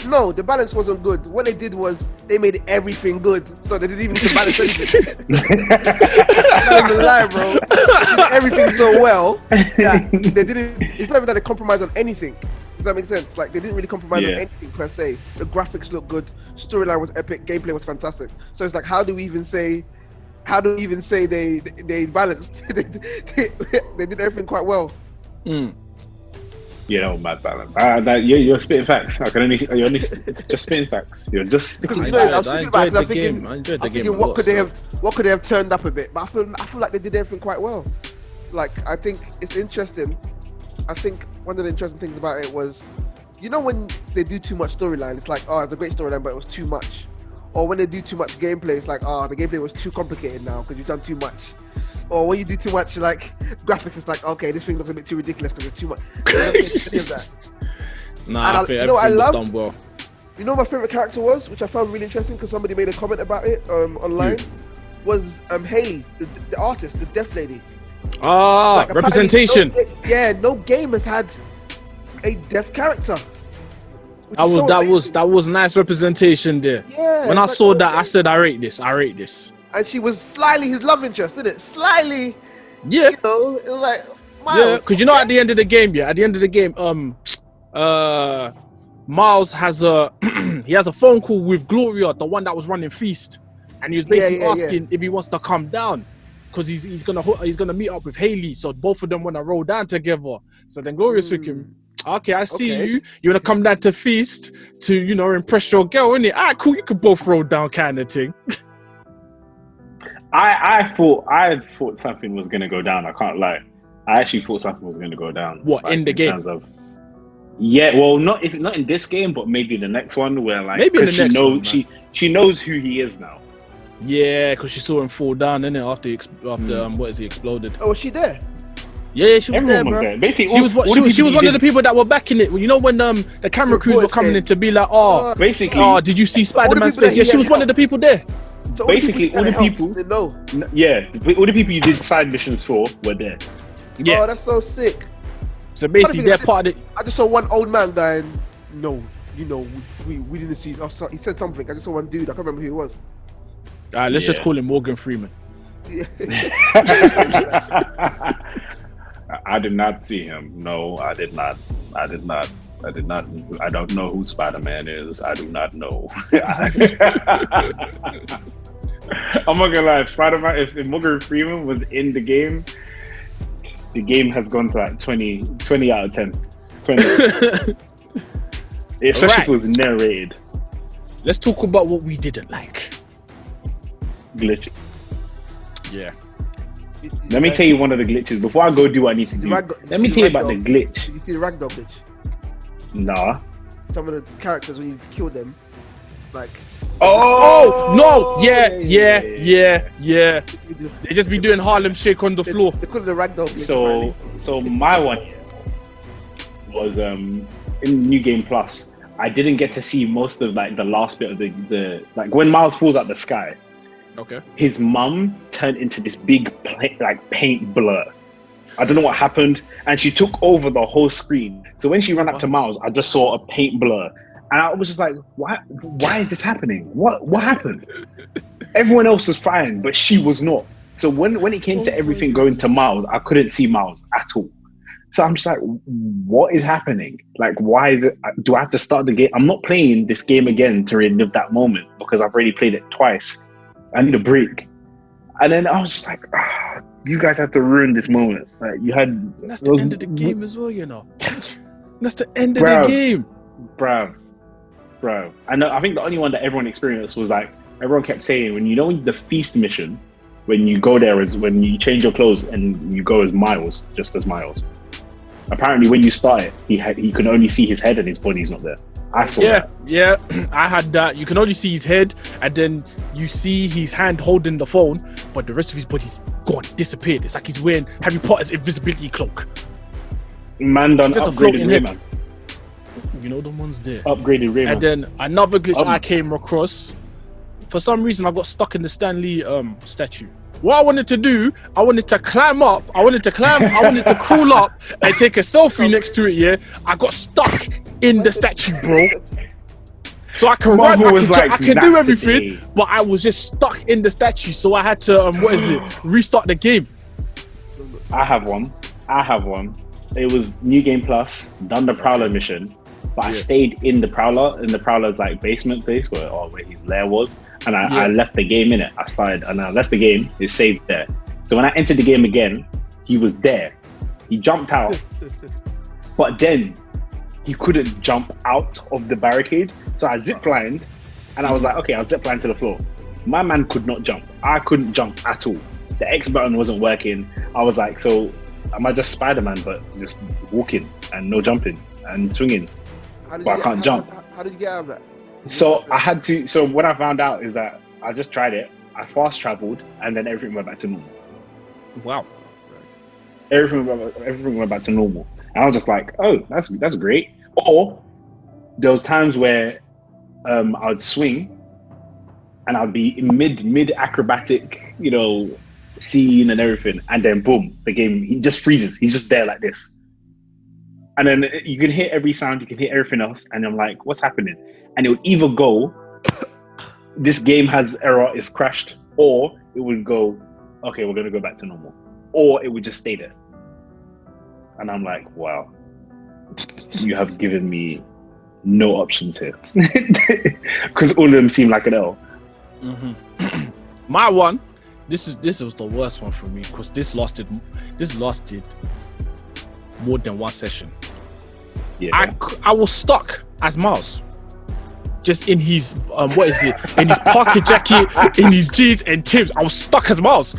No, the balance wasn't good. What they did was they made everything good, so they didn't even need to balance anything. I'm not even lie, bro. They did everything so well that they didn't. It's not even that they compromised on anything. Does that make sense? Like they didn't really compromise on anything per se. The graphics looked good, storyline was epic, gameplay was fantastic. So it's like, how do we even say they balanced? they did everything quite well. You know, mad balance. You're spitting facts. You're only just spitting facts. You're just. I was thinking, what could they have turned up a bit? But I feel like they did everything quite well. Like I think it's interesting. I think one of the interesting things about it was, you know, when they do too much storyline, it's like, oh, it's a great storyline, but it was too much. Or when they do too much gameplay, it's like, oh, the gameplay was too complicated now because you've done too much. Or when you do too much like graphics, it's like, okay, this thing looks a bit too ridiculous because it's too much. Any of that. Nah, I think everything was done well. You know what my favorite character was, which I found really interesting because somebody made a comment about it online, was Hayley, the artist, the deaf lady. Like, representation. No game has had a deaf character. That was nice representation there. Yeah. When I saw that, I said, I rate this. And she was slyly his love interest, isn't it? Slyly. Yeah. You know, it was like, Miles. Yeah, because you know, at the end of the game, Miles has he has a phone call with Gloria, the one that was running Feast, and he was basically asking if he wants to come down because he's gonna meet up with Hayley, so both of them want to roll down together. So then Gloria's thinking, okay, I see you. You want to come down to Feast to, you know, impress your girl, innit? All right, cool. You could both roll down, kind of thing. I thought something was gonna go down. I can't lie. I actually thought something was gonna go down. What, like, in the game? Terms of, well, not in this game, but maybe the next one where like maybe in the next one, she knows who he is now. Yeah, because she saw him fall down, innit? After he exploded. Oh, was she there? Yeah, she was there, bro. There. Basically, she was one of the people that were backing it. You know when the camera crews were coming in to be like, did you see Spider-Man's face? Yeah, she was one of the people there. So basically, all the people all the people you did side missions for were there. Yeah. Oh, that's so sick. So basically, they're part of it. I just saw one old man going, no, you know, we didn't see. Oh, he said something. I just saw one dude. I can't remember who he was. Let's just call him Morgan Freeman. Yeah. I did not see him. No, I did not. I don't know who Spider-Man is. I do not know. I'm not gonna lie. Spider-Man, if Morgan Freeman was in the game has gone to like 20 out of 10. 20. Especially if it was narrated. Let's talk about what we didn't like. Glitch. Yeah. Let me tell you one of the glitches before I go do what I need to do. Let me tell you about the glitch. Did you see the ragdoll glitch? Nah. Some of the characters when you kill them, like. Oh no! Yeah. They just be doing Harlem Shake on the floor. They call it the ragdoll glitch. So my one was in New Game Plus. I didn't get to see most of like the last bit of the like when Miles falls out the sky. Okay. His mum turned into this big paint blur. I don't know what happened, and she took over the whole screen. So when she ran up to Miles, I just saw a paint blur, and I was just like, "Why? Why is this happening? What happened?" Everyone else was fine, but she was not. So when it came to everything going to Miles, I couldn't see Miles at all. So I'm just like, "What is happening? Like, why is it? Do I have to start the game? I'm not playing this game again to relive that moment because I've already played it twice. I need a break." And then I was just like, you guys have to ruin this moment. Like you had. And that's the end of the game as well, you know. That's the end of the game, bro. I know. I think the only one that everyone experienced was like everyone kept saying when the feast mission, when you go there is when you change your clothes and you go as Miles, just as Miles. Apparently, when you start it, he can only see his head and his body's not there. I saw that. Yeah, I had that. You can only see his head, and then you see his hand holding the phone, but the rest of his body's gone, disappeared. It's like he's wearing Harry Potter's invisibility cloak. Man done upgraded Rayman. You know the ones there. Upgraded Rayman. And then another glitch I came across. For some reason, I got stuck in the Stan Lee statue. What I wanted to do, I wanted to climb up. I wanted to crawl up and take a selfie next to it. Yeah, I got stuck in the statue, bro. So I can run, I can do everything, but I was just stuck in the statue. So I had to, restart the game. I have one. It was New Game Plus, done the Prowler mission, but I stayed in the Prowler's like basement place where his lair was, and I left the game in it. I left the game, it saved there. So when I entered the game again, he was there. He jumped out, but then he couldn't jump out of the barricade. So I ziplined, and I was like, okay, I'll zipline to the floor. My man could not jump. I couldn't jump at all. The X button wasn't working. I was like, so am I just Spider-Man, but just walking and no jumping and swinging? But I can't jump. How did you get out of that? So I had to. So what I found out is that I just tried it. I fast traveled, and then everything went back to normal. Wow. Everything went back to normal. And I was just like, oh, that's great. Or there was times where I'd swing, and I'd be in mid acrobatic, scene and everything, and then boom, the game, he just freezes. He's just there like this. And then you can hear every sound, you can hear everything else, and I'm like, what's happening? And it would either go, this game has error, it's crashed, or it would go, okay, we're going to go back to normal. Or it would just stay there. And I'm like, wow, you have given me no options here. Because all of them seem like an L. Mm-hmm. My one, this was the worst one for me, because this lasted more than one session. Yeah. I was stuck as Miles, just in his in his pocket jacket, in his jeans and Timbs. I was stuck as Miles.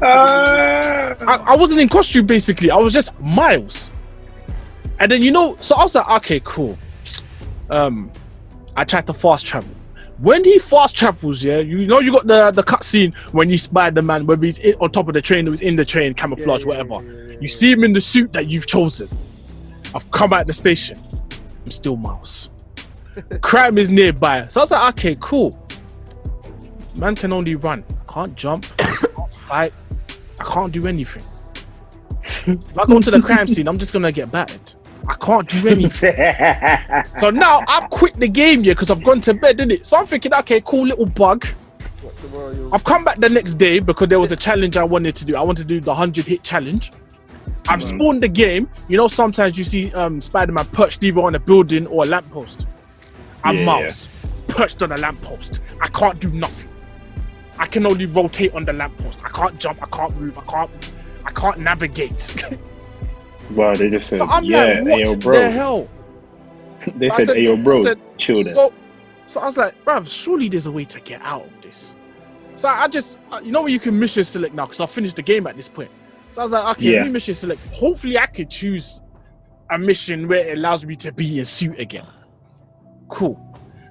I wasn't in costume, basically. I was just Miles. And then so I was like, okay, cool. I tried to fast travel. When he fast travels, you got the cutscene when you Spider-Man, whether he's on top of the train or he's in the train, camouflage, whatever. You see him in the suit that you've chosen. I've come out the station. I'm still Miles. Crime is nearby. So I was like, okay, cool. Man can only run. I can't jump. I can't fight. I can't do anything. If I go to the crime scene, I'm just going to get battered. I can't do anything. So now I've quit the game, because I've gone to bed, innit? So I'm thinking, okay, cool little bug. I've come back the next day because there was a challenge I wanted to do. I wanted to do the 100 hit challenge. I've spawned the game. Sometimes you see Spider-Man perched either on a building or a lamppost. I'm Miles, perched on a lamppost. I can't do nothing. I can only rotate on the lamppost. I can't jump. I can't move. I can't navigate. Wow, they just said, like, what the hell? They said, hey, yo, bro, chill there. So I was like, bruv, surely there's a way to get out of this. So I just, where you can mission select now, because I finished the game at this point. So I was like, okay, let me mission select. Hopefully I could choose a mission where it allows me to be in suit again. Cool.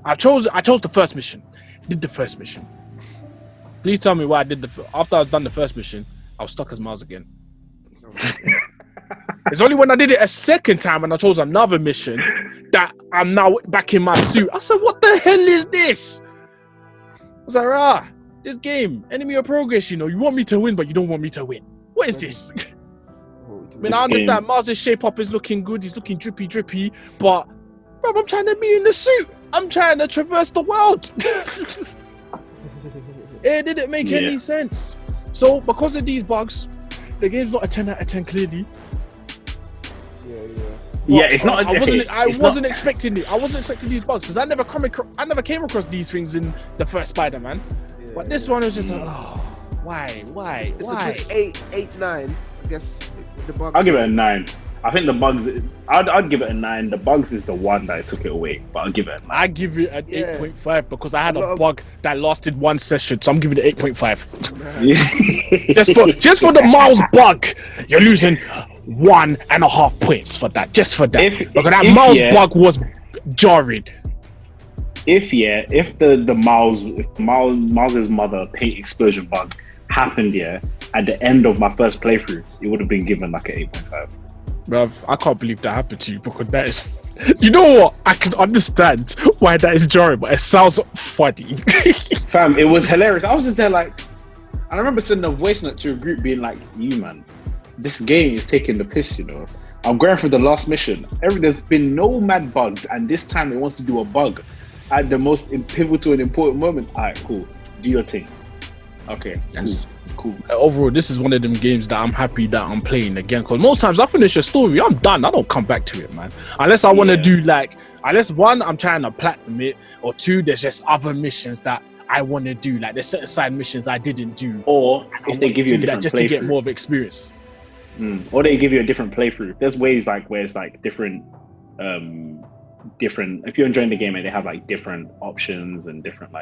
I chose the first mission. Did the first mission. Please tell me why I did after I was done the first mission, I was stuck as Miles again. It's only when I did it a second time and I chose another mission that I'm now back in my suit. I said, what the hell is this? I was like, this game, enemy of progress, you want me to win, but you don't want me to win. What is this? I mean, I understand Miles' shape up is looking good, he's looking drippy, but bro, I'm trying to be in the suit. I'm trying to traverse the world. It didn't make any sense. So because of these bugs, the game's not a 10 out of 10 clearly. It's not. I wasn't expecting it. I wasn't expecting these bugs because I never came across these things in the first Spider-Man. But this one was just like, why? It's a good 8, 9. I guess the bugs. I'll give it a 9. I think the bugs. I'd give it a 9. The bugs is the one that took it away, but I'll give it a 9. I give it an 8.5 because I had a bug that lasted one session, so I'm giving it 8.5. just for the Miles bug, you're losing 1.5 points for that. Just for that, because that Miles bug was jarring. If the Miles's mother paint explosion bug happened at the end of my first playthrough, it would have been given like an 8.5. Bruv, I can't believe that happened to you because that is, you know what? I can understand why that is jarring, but it sounds funny. Fam, it was hilarious. I was just there like, I remember sending a voice note to a group being like, "You man, this game is taking the piss. I'm going for the last mission. There's been no mad bugs, and this time it wants to do a bug at the most pivotal and important moment. All right, cool. Do your thing. Okay, cool. Overall, this is one of them games that I'm happy that I'm playing again. Because most times I finish a story, I'm done. I don't come back to it, man. Unless I want to do unless one, I'm trying to platinum it, or two, there's just other missions that I want to do. Like there's set aside missions I didn't do, or if they give you a different just to get more of experience. Or they give you a different playthrough. There's ways where it's different. If you're enjoying the game and they have different options and different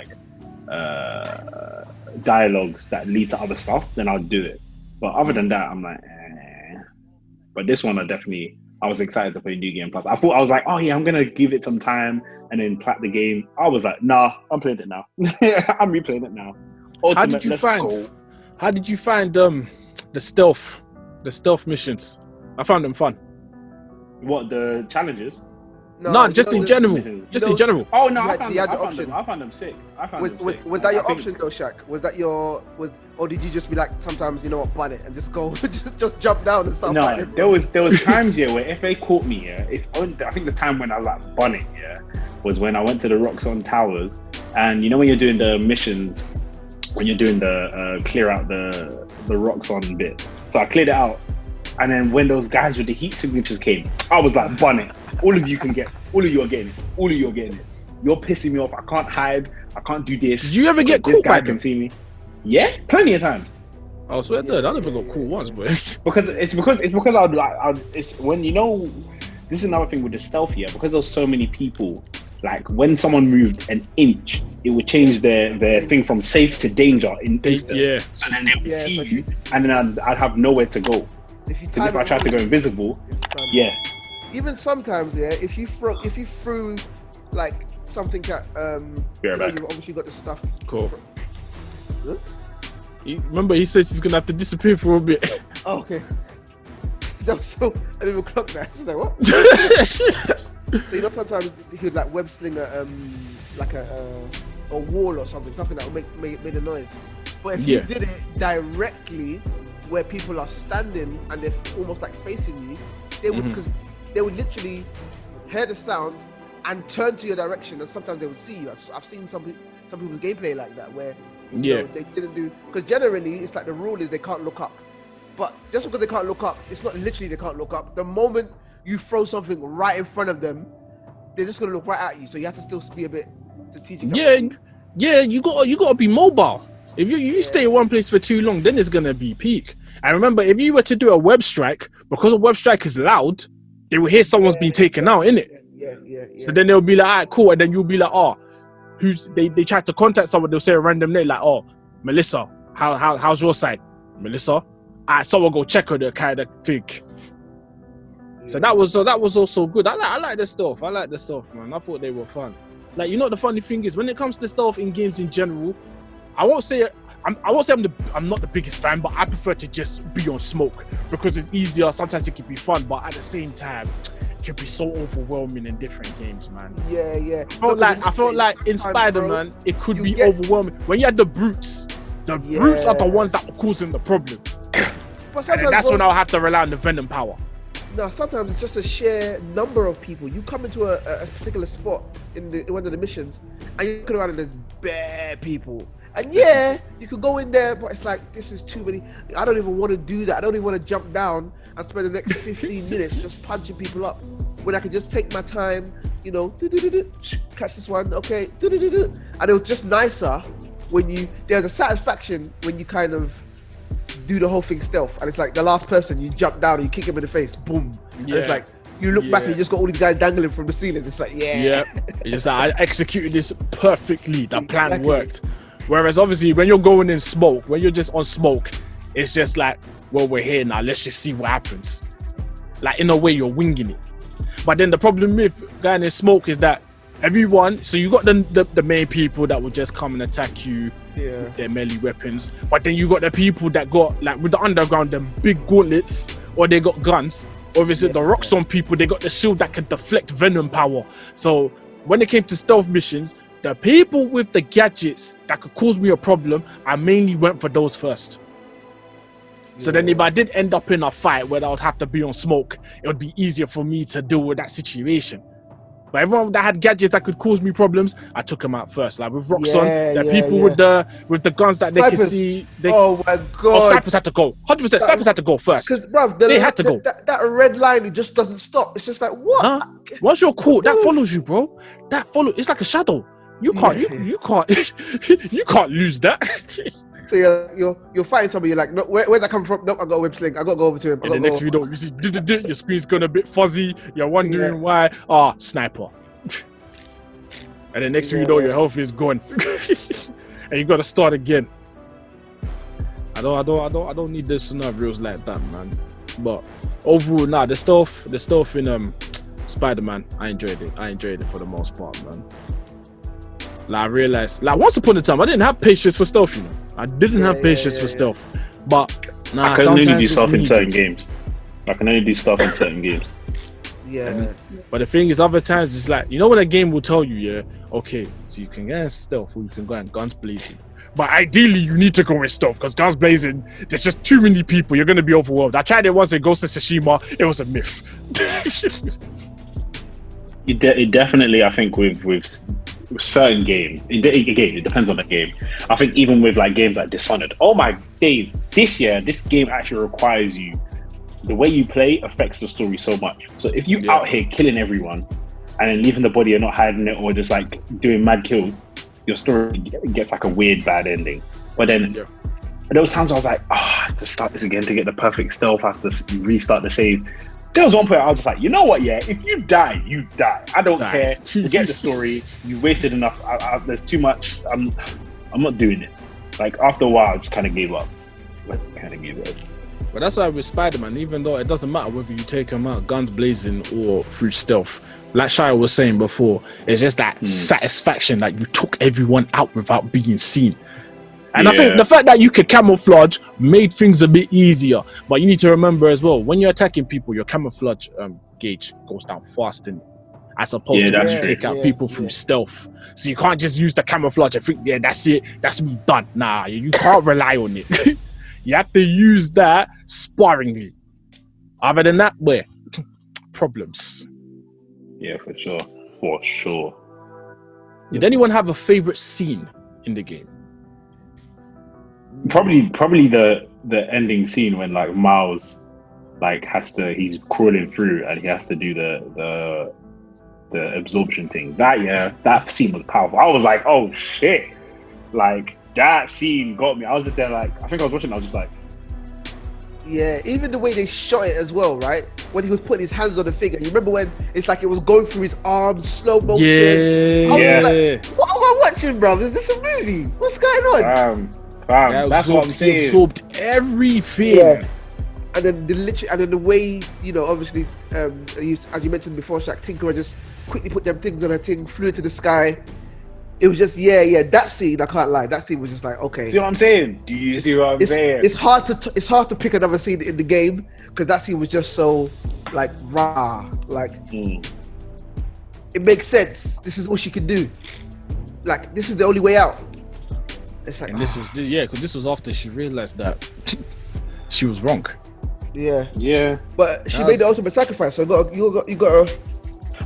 dialogues that lead to other stuff, then I'll do it. But other than that, I'm like, eh. But this one, I was excited to play New Game Plus. I was like, oh yeah, I'm gonna give it some time and then plat the game. I was like, nah, I'm playing it now. I'm replaying it now. How did you find the stealth missions? I found them fun. What, the challenges? No, just in general. In general. Oh no, I found them sick. Was that your option though, Shaq? Was that or did you just be like, sometimes, you know what, bun it and just go, just jump down and stuff? No, there was times where if they caught me, it's only, I think the time when I was like bun it, was when I went to the Roxon Towers, and you know when you're doing the missions, when you're doing the clear out the Roxon bit. So I cleared it out, and then when those guys with the heat signatures came, I was like, bun it. All of you are getting it. You're pissing me off. I can't hide. I can't do this. Did you ever get caught by them? Can see me. Yeah, plenty of times. I swear to God, I never got caught once, but because it's when this is another thing with the stealth here, because there's so many people. Like when someone moved an inch, it would change their thing from safe to danger in instant. Yeah. So then they would see you, and then I'd have nowhere to go. If I tried to go invisible, Even sometimes, if you threw like something that you've obviously got the stuff. Cool. Remember, he says he's gonna have to disappear for a bit. Oh, okay. So I didn't even clock that. I was like, what? So sometimes he could like web sling a wall or something that would make a noise. But if you did it directly where people are standing and they're almost like facing you, they would literally hear the sound and turn to your direction, and sometimes they would see you. I've seen some people's gameplay like that where they didn't do, because generally it's like the rule is they can't look up. But just because they can't look up, it's not literally they can't look up. The moment you throw something right in front of them, they're just gonna look right at you. So you have to still be a bit strategic. You gotta be mobile. If you stay in one place for too long, then it's gonna be peak. And remember, if you were to do a web strike, because a web strike is loud, they will hear someone's been taken out, innit? Yeah. So then they'll be like, alright, cool, and then you'll be like, oh, they try to contact someone, they'll say a random name like, oh, Melissa, how's your side? Melissa? Alright, someone go check her the kind of thing. So that was also good. I like the stuff. I like the stuff, man. I thought they were fun. Like, you know what the funny thing is, when it comes to stuff in games in general, I won't say I'm not the biggest fan, but I prefer to just be on smoke because it's easier. Sometimes it can be fun, but at the same time, it can be so overwhelming in different games, man. Yeah. I felt like in Spiderman, it could be overwhelming. When you had the brutes are the ones that are causing the problem. But that's when I'll have to rely on the venom power. No, sometimes it's just a sheer number of people. You come into a particular spot in one of the missions, and you look around and there's bare people. And you could go in there, but it's like, this is too many. I don't even want to do that. I don't even want to jump down and spend the next 15 minutes just punching people up. When I could just take my time, catch this one, okay, and it was just nicer when there's a satisfaction when you kind of do the whole thing stealth, and it's like the last person, you jump down and you kick him in the face, boom. And it's like, you look back and you just got all these guys dangling from the ceiling. It's like, it's just like, I executed this perfectly. The plan worked. Whereas obviously when you're going in smoke, when you're just on smoke, it's just like, well, we're here now, let's just see what happens. Like, in a way, you're winging it. But then the problem with going in smoke is that everyone, so you got the main people that will just come and attack you with their melee weapons, but then you got the people that got, like, with the underground, them big gauntlets, or they got guns, or is it the Roxon people, they got the shield that can deflect venom power. So when it came to stealth missions, the people with the gadgets that could cause me a problem, I mainly went for those first. So then if I did end up in a fight where I would have to be on smoke, it would be easier for me to deal with that situation. But everyone that had gadgets that could cause me problems, I took them out first. Like with Roxxon, the people with the guns that snipers. They can see. Oh my god! Snipers had to go. 100%. Snipers had to go first. Because bruv, they had to go. That red line, it just doesn't stop. It's just like what? Huh? Once you're caught, that follows you, bro. It's like a shadow. You can't. You can't. You can't lose that. So you're fighting somebody. You're like, no, where's that coming from? Nope, I got a whip sling. I got to go over to him. In the next video, you see, your screen's gone a bit fuzzy. You're wondering why. Sniper. And the next video, your health is gone, and you got to start again. I don't need the scenarios like that, man. But overall, the stealth in Spider-Man, I enjoyed it for the most part, man. Like I realized, like once upon a time, I didn't have patience for stealth, you know. I didn't have patience for stealth, but I can only do stuff in certain games. Yeah. But the thing is, other times it's like, you know, when a game will tell you, okay, so you can go in stealth or you can go in guns blazing. But ideally, you need to go in stealth because guns blazing, there's just too many people. You're gonna be overwhelmed. I tried it once in Ghost of Tsushima. It was a myth. It definitely, I think, with certain games, it depends on the game. I think even with like games like Dishonored, oh my days, this game actually requires you. The way you play affects the story so much. So if you out here killing everyone and then leaving the body and not hiding it or just like doing mad kills, your story gets like a weird bad ending. But then there was times I was like, I have to start this again to get the perfect stealth. I have to restart the save. There was one point I was just like, you know what, if you die, you die. I don't care. You get the story. You wasted enough. There's too much. I'm not doing it. Like after a while, I just kind of gave up. But that's why with Spider-Man, even though it doesn't matter whether you take him out guns blazing or through stealth, like Sayo was saying before, it's just that satisfaction that you took everyone out without being seen. And I think the fact that you could camouflage made things a bit easier. But you need to remember as well, when you're attacking people, your camouflage gauge goes down fast, as opposed to when you take out people through stealth. So you can't just use the camouflage and think, that's it, that's me done. Nah, you can't rely on it. You have to use that sparingly. Other than that, problems. Yeah, for sure. Did anyone have a favorite scene in the game? Probably the ending scene when like Miles like he's crawling through and he has to do the absorption thing. That scene was powerful. I was like, oh shit, like that scene got me. I was just there like, I think I was watching, I was just like, even the way they shot it as well, right? When he was putting his hands on the figure. You remember when it's like it was going through his arms, slow motion? I was like, what am I watching, bro? Is this a movie? What's going on? That's what I'm saying. He absorbed everything. Yeah. And then the way, you know, obviously, as you mentioned before, Shaq, Tinkerer just quickly put them things on her thing, flew into the sky. It was just, that scene, I can't lie. That scene was just like, okay. See what I'm saying? Do you see what I'm saying? It's hard to pick another scene in the game because that scene was just so, like, raw. Like, it makes sense. This is all she can do. Like, this is the only way out. It's like, and this was, because this was after she realized that she was wrong. Yeah. But she made the ultimate sacrifice, so you got her.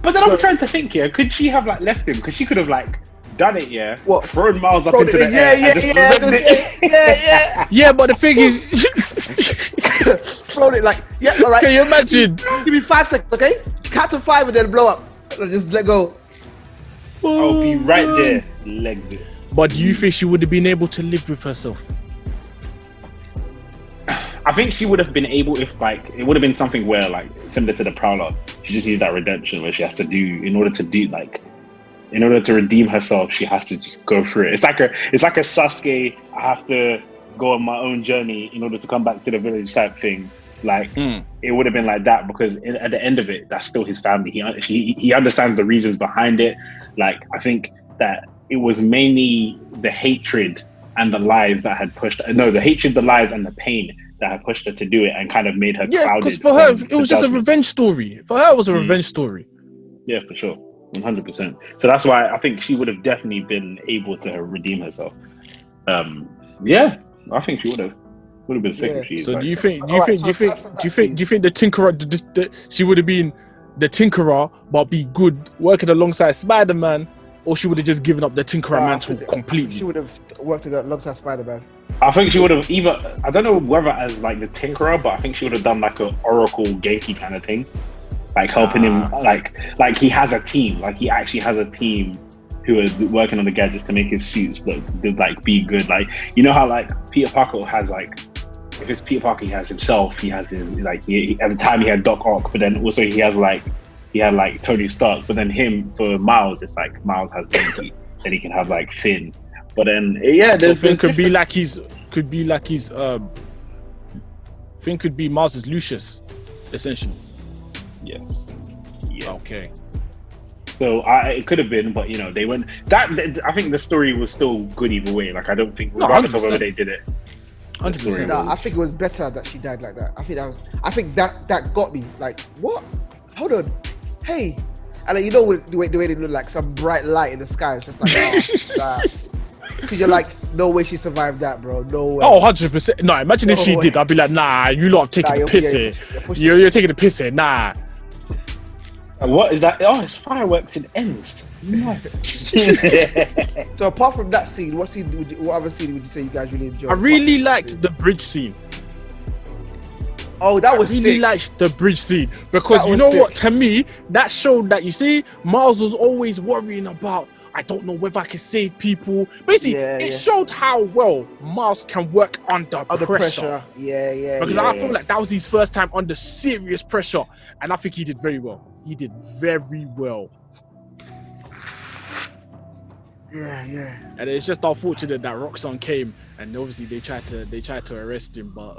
But then I'm trying to think, could she have like left him? Because she could have like done it, What? Thrown Miles up into the air. Yeah, but the thing is, thrown it like, all right. Can you imagine? Give me 5 seconds, okay? Count to 5 and then blow up. Just let go. I'll be right there, legged it. But do you think she would have been able to live with herself? I think she would have been able if like it would have been something where like similar to the Prowler, she just needs that redemption where she has to do in order to redeem herself, she has to just go through it. It's like a Sasuke, I have to go on my own journey in order to come back to the village type thing. Like it would have been like that because at the end of it, that's still his family. He understands the reasons behind it. Like I think that it was mainly the hatred and the lies that had pushed the hatred, the lies and the pain that had pushed her to do it and kind of made her clouded. Because for her, it was just a revenge story. For her, it was a revenge story. Yeah, for sure. 100%. So that's why I think she would have definitely been able to redeem herself. Yeah, I think she would have been sick if she. So do you think the Tinkerer, she would have been the Tinkerer but be good working alongside Spider-Man, or she would have just given up the Tinkerer mantle completely? She would have worked alongside Spider-Man. I think she would have either, I don't know whether as like the Tinkerer, but I think she would have done like an Oracle Genki kind of thing, like helping him, like he has a team, like he actually has a team who are working on the gadgets to make his suits look like be good. Like, you know how like Peter Parker has like, if it's Peter Parker, he has himself, he has his like at the time he had Doc Ock, but then also he had like Tony Stark, but then him for Miles, it's like Miles has Genki, then he can have like Finn. But then Finn could be like Finn could be Miles's Lucius, essentially. Yeah. Okay. So it could have been, but you know, they went that. I think the story was still good either way. Like I don't think, regardless of whether they did it. 100%. No, I think it was better that she died like that. I think that got me. Like, what? Hold on. Hey, and you know the way they look, like some bright light in the sky. It's just like, because you're like, no way she survived that, bro. No way. Oh, 100%. No, imagine if she did. I'd be like, nah, you lot have taken the piss here. You're taking the piss here. Nah. What is that? Oh, it's fireworks and ends. No. So apart from that scene, what other scene would you say you guys really enjoyed? I really liked the bridge scene. Oh, that was sick. I really liked the bridge scene because you know what? To me, that showed that, you see, Miles was always worrying about, I don't know whether I can save people. Basically, it showed how well Miles can work under pressure. Yeah. Because I feel like that was his first time under serious pressure, and I think he did very well. He did very well. Yeah. And it's just unfortunate that Roxanne came, and obviously they tried to arrest him, but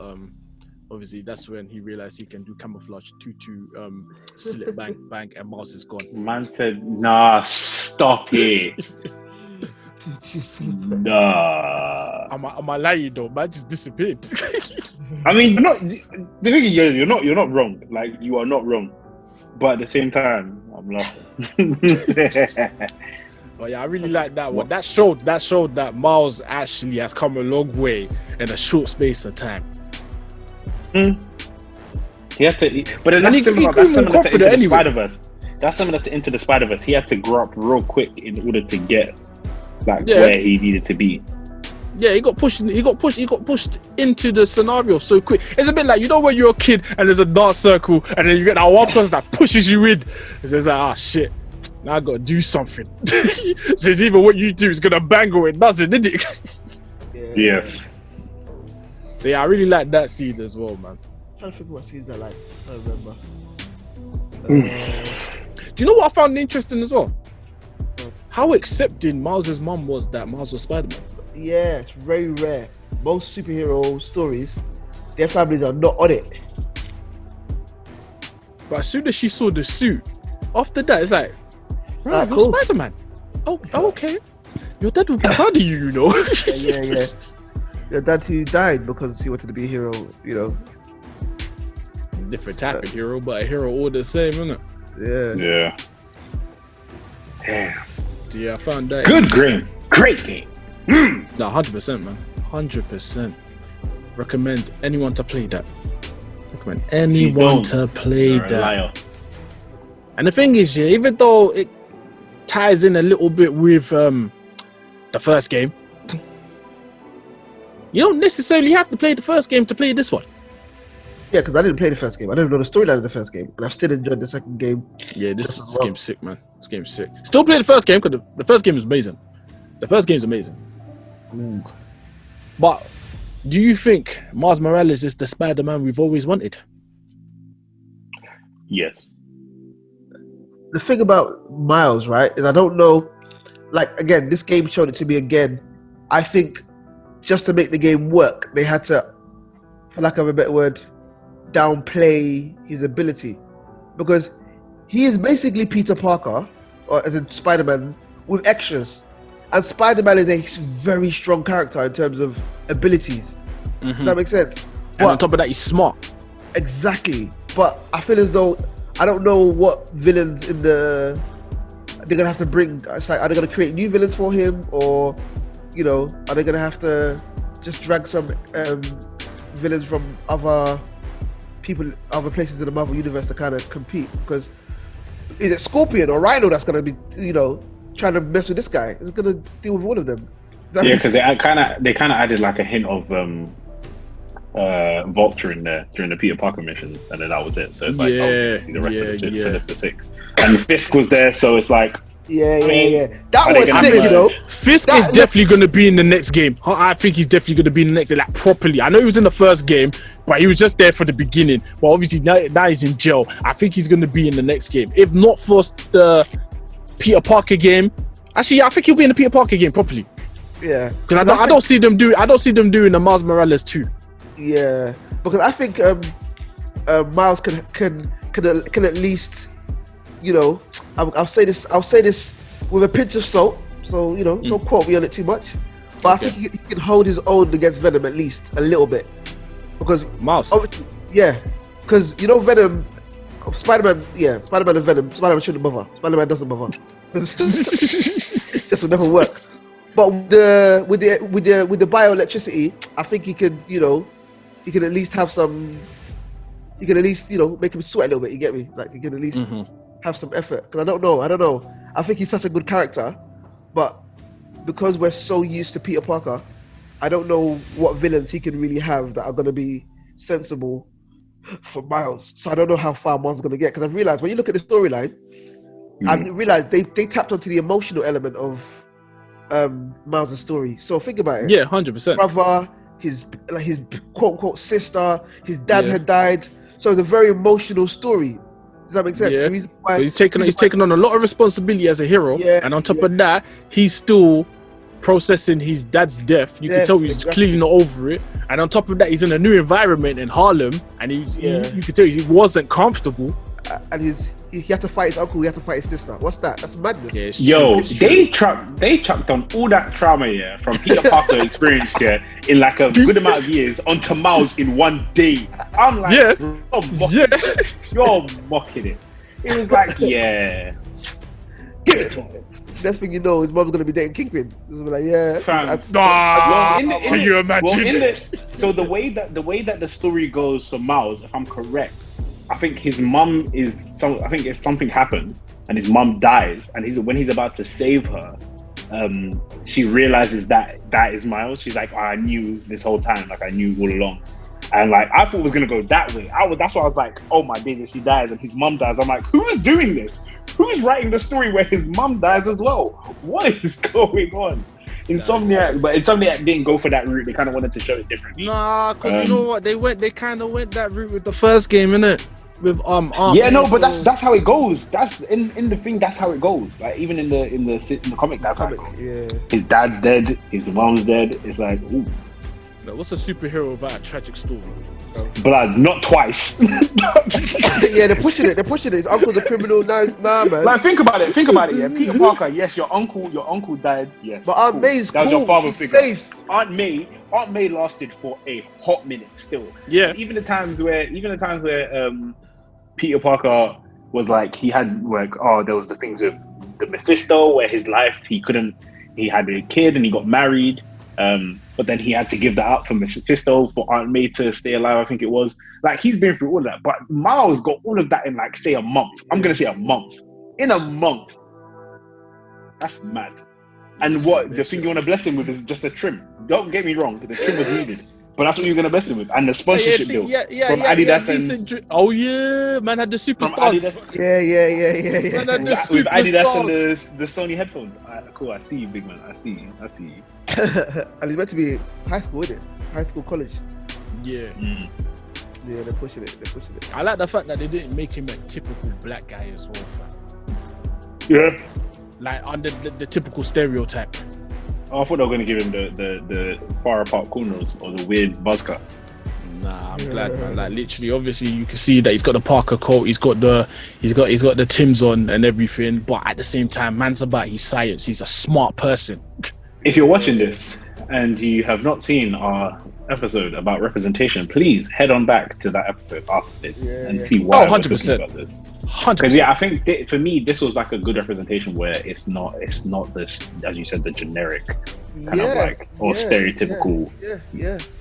obviously that's when he realized he can do camouflage, tutu, slip, bang, and Miles is gone. Man said, "Nah, stop it." Nah. Am I lying though? Man just disappeared. I mean, the thing is, you're not wrong. Like, you are not wrong, but at the same time, I'm laughing. But yeah, I really like that one. That showed that Miles actually has come a long way in a short space of time. He had to, but then that's similar to Into the Spider-Verse. That's similar to Into the Spider-Verse. He had to grow up real quick in order to get where he needed to be. Yeah, he got pushed into the scenario so quick. It's a bit like, you know, when you're a kid and there's a dark circle and then you get that one person that pushes you in. It's just like, shit, now I gotta do something. So it's either what you do is gonna bang or it doesn't, isn't it? Yes. So yeah, I really like that scene as well, man. I'm trying to think what scenes I like. I don't remember. Do you know what I found interesting as well? How accepting Miles' mum was that Miles was Spider-Man. Yeah, it's very rare. Most superhero stories, their families are not on it. But as soon as she saw the suit, after that, it's like, right, you're Spider-Man. Oh, okay. Your dad will be proud of you, you know. Yeah. Your dad who died because he wanted to be a hero, you know. Different type of hero, but a hero all the same, isn't it? Yeah. Damn. Yeah, I found that. Good game. Great game. No, 100%, man. 100%. Recommend anyone to play that. Recommend anyone to play that. And the thing is, yeah, even though it ties in a little bit with the first game, you don't necessarily have to play the first game to play this one. Yeah, because I didn't play the first game. I didn't know the storyline of the first game, and I still enjoyed the second game. Yeah, this game's sick, man. This game's sick. Still play the first game because the first game is amazing. The first game's amazing. Ooh. But do you think Miles Morales is the Spider-Man we've always wanted? Yes. The thing about Miles, right, is I don't know. Like, again, this game showed it to me again. I think just to make the game work, they had to, for lack of a better word, downplay his ability, because he is basically Peter Parker, or as in Spider-Man, with extras, and Spider-Man is a very strong character in terms of abilities. Does that make sense? And on top of that, he's smart. Exactly. But I feel as though I don't know what villains in the they're gonna have to bring. It's like, are they gonna create new villains for him, or are they gonna have to just drag some villains from other places in the Marvel universe to kind of compete? Because is it Scorpion or Rhino that's gonna be trying to mess with this guy? Is gonna deal with one of them? Because they kind of added like a hint of Vulture in there during the Peter Parker missions, and then that was it. So it's like the rest of the Sinister Six, and Fisk was there, so it's like that was sick, Fisk is definitely going to be in the next game. I think he's definitely going to be in the next, like, properly. I know he was in the first game, but he was just there for the beginning. But obviously now he's in jail. I think he's going to be in the next game, if not for the Peter Parker game. Actually, I think he'll be in the Peter Parker game properly. Yeah, because I don't see them doing the Miles Morales 2. Yeah, because I think Miles can at least, I'll say this with a pinch of salt, so don't quote me on it too much, but I think he can hold his own against Venom at least a little bit, because Miles, because Venom, Spiderman and Venom, Spiderman shouldn't bother. Spiderman doesn't bother. This will never work. But with the bioelectricity, I think he can at least have some. You can at least make him sweat a little bit. You get me? Like, you can at least have some effort. Because I don't know. I think he's such a good character, but because we're so used to Peter Parker, I don't know what villains he can really have that are going to be sensible for Miles. So I don't know how far Miles is going to get. Because I've realized when you look at the storyline, I realized they tapped onto the emotional element of Miles' story. So think about it. Yeah, 100%. Brother, his quote unquote sister, his dad had died. So it's a very emotional story. Does that make sense? Yeah. He's taken on a lot of responsibility as a hero, and on top of that, he's still processing his dad's death. You can tell he's clearly not over it. And on top of that, he's in a new environment in Harlem, and you can tell he wasn't comfortable. And he had to fight his uncle. He had to fight his sister. What's that? That's madness. They chucked on all that trauma from Peter Parker experience in like a good amount of years onto Miles in one day. I'm like, you're mocking it. It was like, give it to him. Next thing you know, his mom's gonna be dating Kingpin. It's like, can you imagine? So the way that the story goes for Miles, if I'm correct, I think his mum if something happens and his mum dies, and when he's about to save her, she realizes that is Miles. She's like, I knew this whole time, like I knew all along. And like, I thought it was gonna go that way. That's why I was like, oh my days, if she dies and his mum dies, I'm like, who is doing this? Who's writing the story where his mum dies as well? What is going on? Insomniac didn't go for that route. They kind of wanted to show it differently. Nah, because you know what? They kind of went that route with the first game, innit? With but that's how it goes. That's in the thing. That's how it goes. Like even in the comic, that's how it goes. Yeah. His dad's dead. His mom's dead. It's like, ooh. Now, what's a superhero without a tragic story? Blood, not twice. Yeah, they're pushing it. His uncle's a criminal. Nah, man. Like, think about it. Yeah, Peter Parker. Yes, your uncle died. Yes, but Aunt May's cool. That was your father figure. Safe. Aunt May lasted for a hot minute still. Yeah. Even the times where Peter Parker was like, he had like, there was the things with the Mephisto where his life he had a kid and he got married. But then he had to give that up for Mephisto, for Aunt May to stay alive, I think it was. Like, he's been through all of that. But Miles got all of that in, like, say a month. I'm going to say a month. In a month. That's mad. And the thing you want to bless him with is just a trim. Don't get me wrong, the trim was needed. But that's what you're going to bless him with. And the sponsorship deal. From Adidas and... man had the superstars. Man had the superstars. With Adidas and the Sony headphones. Cool, I see you, big man. I see you. And he's meant to be high school, isn't it? High school, college. Yeah. Yeah, they're pushing it. I like the fact that they didn't make him a typical black guy as well, fam. Yeah. Like, under the typical stereotype. Oh, I thought they were going to give him the far apart corners or the weird buzz cut. Nah, I'm glad, man. Like, literally, obviously, you can see that he's got the Parker coat, he's got the Timbs on and everything. But at the same time, man's about his science. He's a smart person. If you're watching this and you have not seen our episode about representation, please head on back to that episode after this and see why 100%. About this. 100%. Because I think for me this was like a good representation where it's not this, as you said, the generic kind of like or stereotypical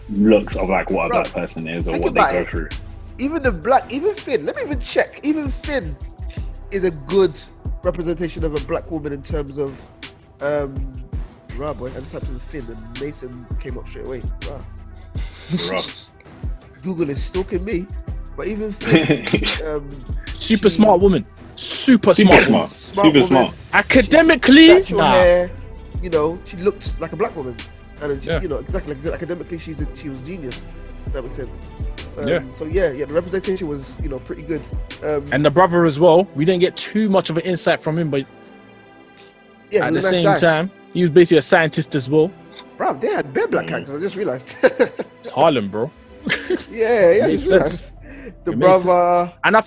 looks of like what a black person is or what they go through. Even Finn. Let me even check. Even Finn is a good representation of a black woman in terms of boy, I just typed in Finn and Mason came up straight away. Google is stalking me, but even Finn, super smart woman. Super smart. Academically, hair, you know, she looked like a black woman, and she, you know, exactly like academically, she was genius. That makes sense. So the representation was, you know, pretty good. And the brother as well. We didn't get too much of an insight from him, but at the same time, he was basically a scientist as well. Bro, they had bare black characters. I just realized. It's Harlem, bro. Yeah, makes sense. The brother, and I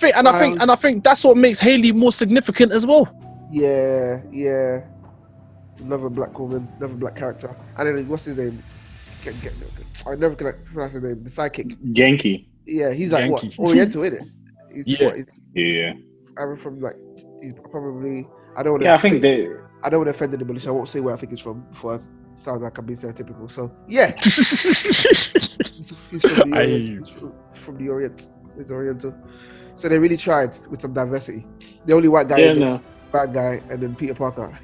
think that's what makes Haley more significant as well. Yeah. Another black woman, another black character. And then what's his name? I never can pronounce his name. The sidekick. Yankee. Yeah, he's like Yankee. What? Oriental, isn't it? Yeah. I'm from like he's probably. I don't want to offend anybody, so I won't say where I think he's from before I sound like I'm being stereotypical. So yeah, he's from the Orient. He's from the Orient. He's Oriental. So they really tried with some diversity. The only white guy, bad guy, and then Peter Parker.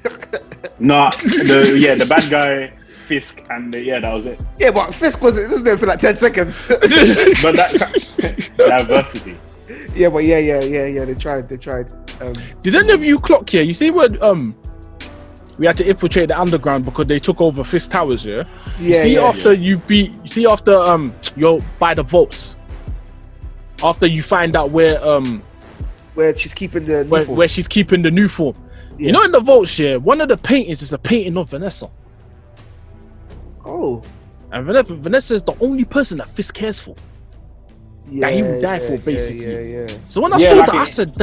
The bad guy, Fisk, and that was it. Yeah, but Fisk wasn't there for like 10 seconds. But that diversity. Yeah, but they tried. Did any of you clock here? You see when we had to infiltrate the underground because they took over Fisk Towers, yeah? You're by the vaults. After you find out where she's keeping the where she's keeping the new form. Yeah. You know, in the vaults, one of the paintings is a painting of Vanessa. Oh. And Vanessa is the only person that Fisk cares for. That he would die for, basically. Yeah. So when I saw that, I said,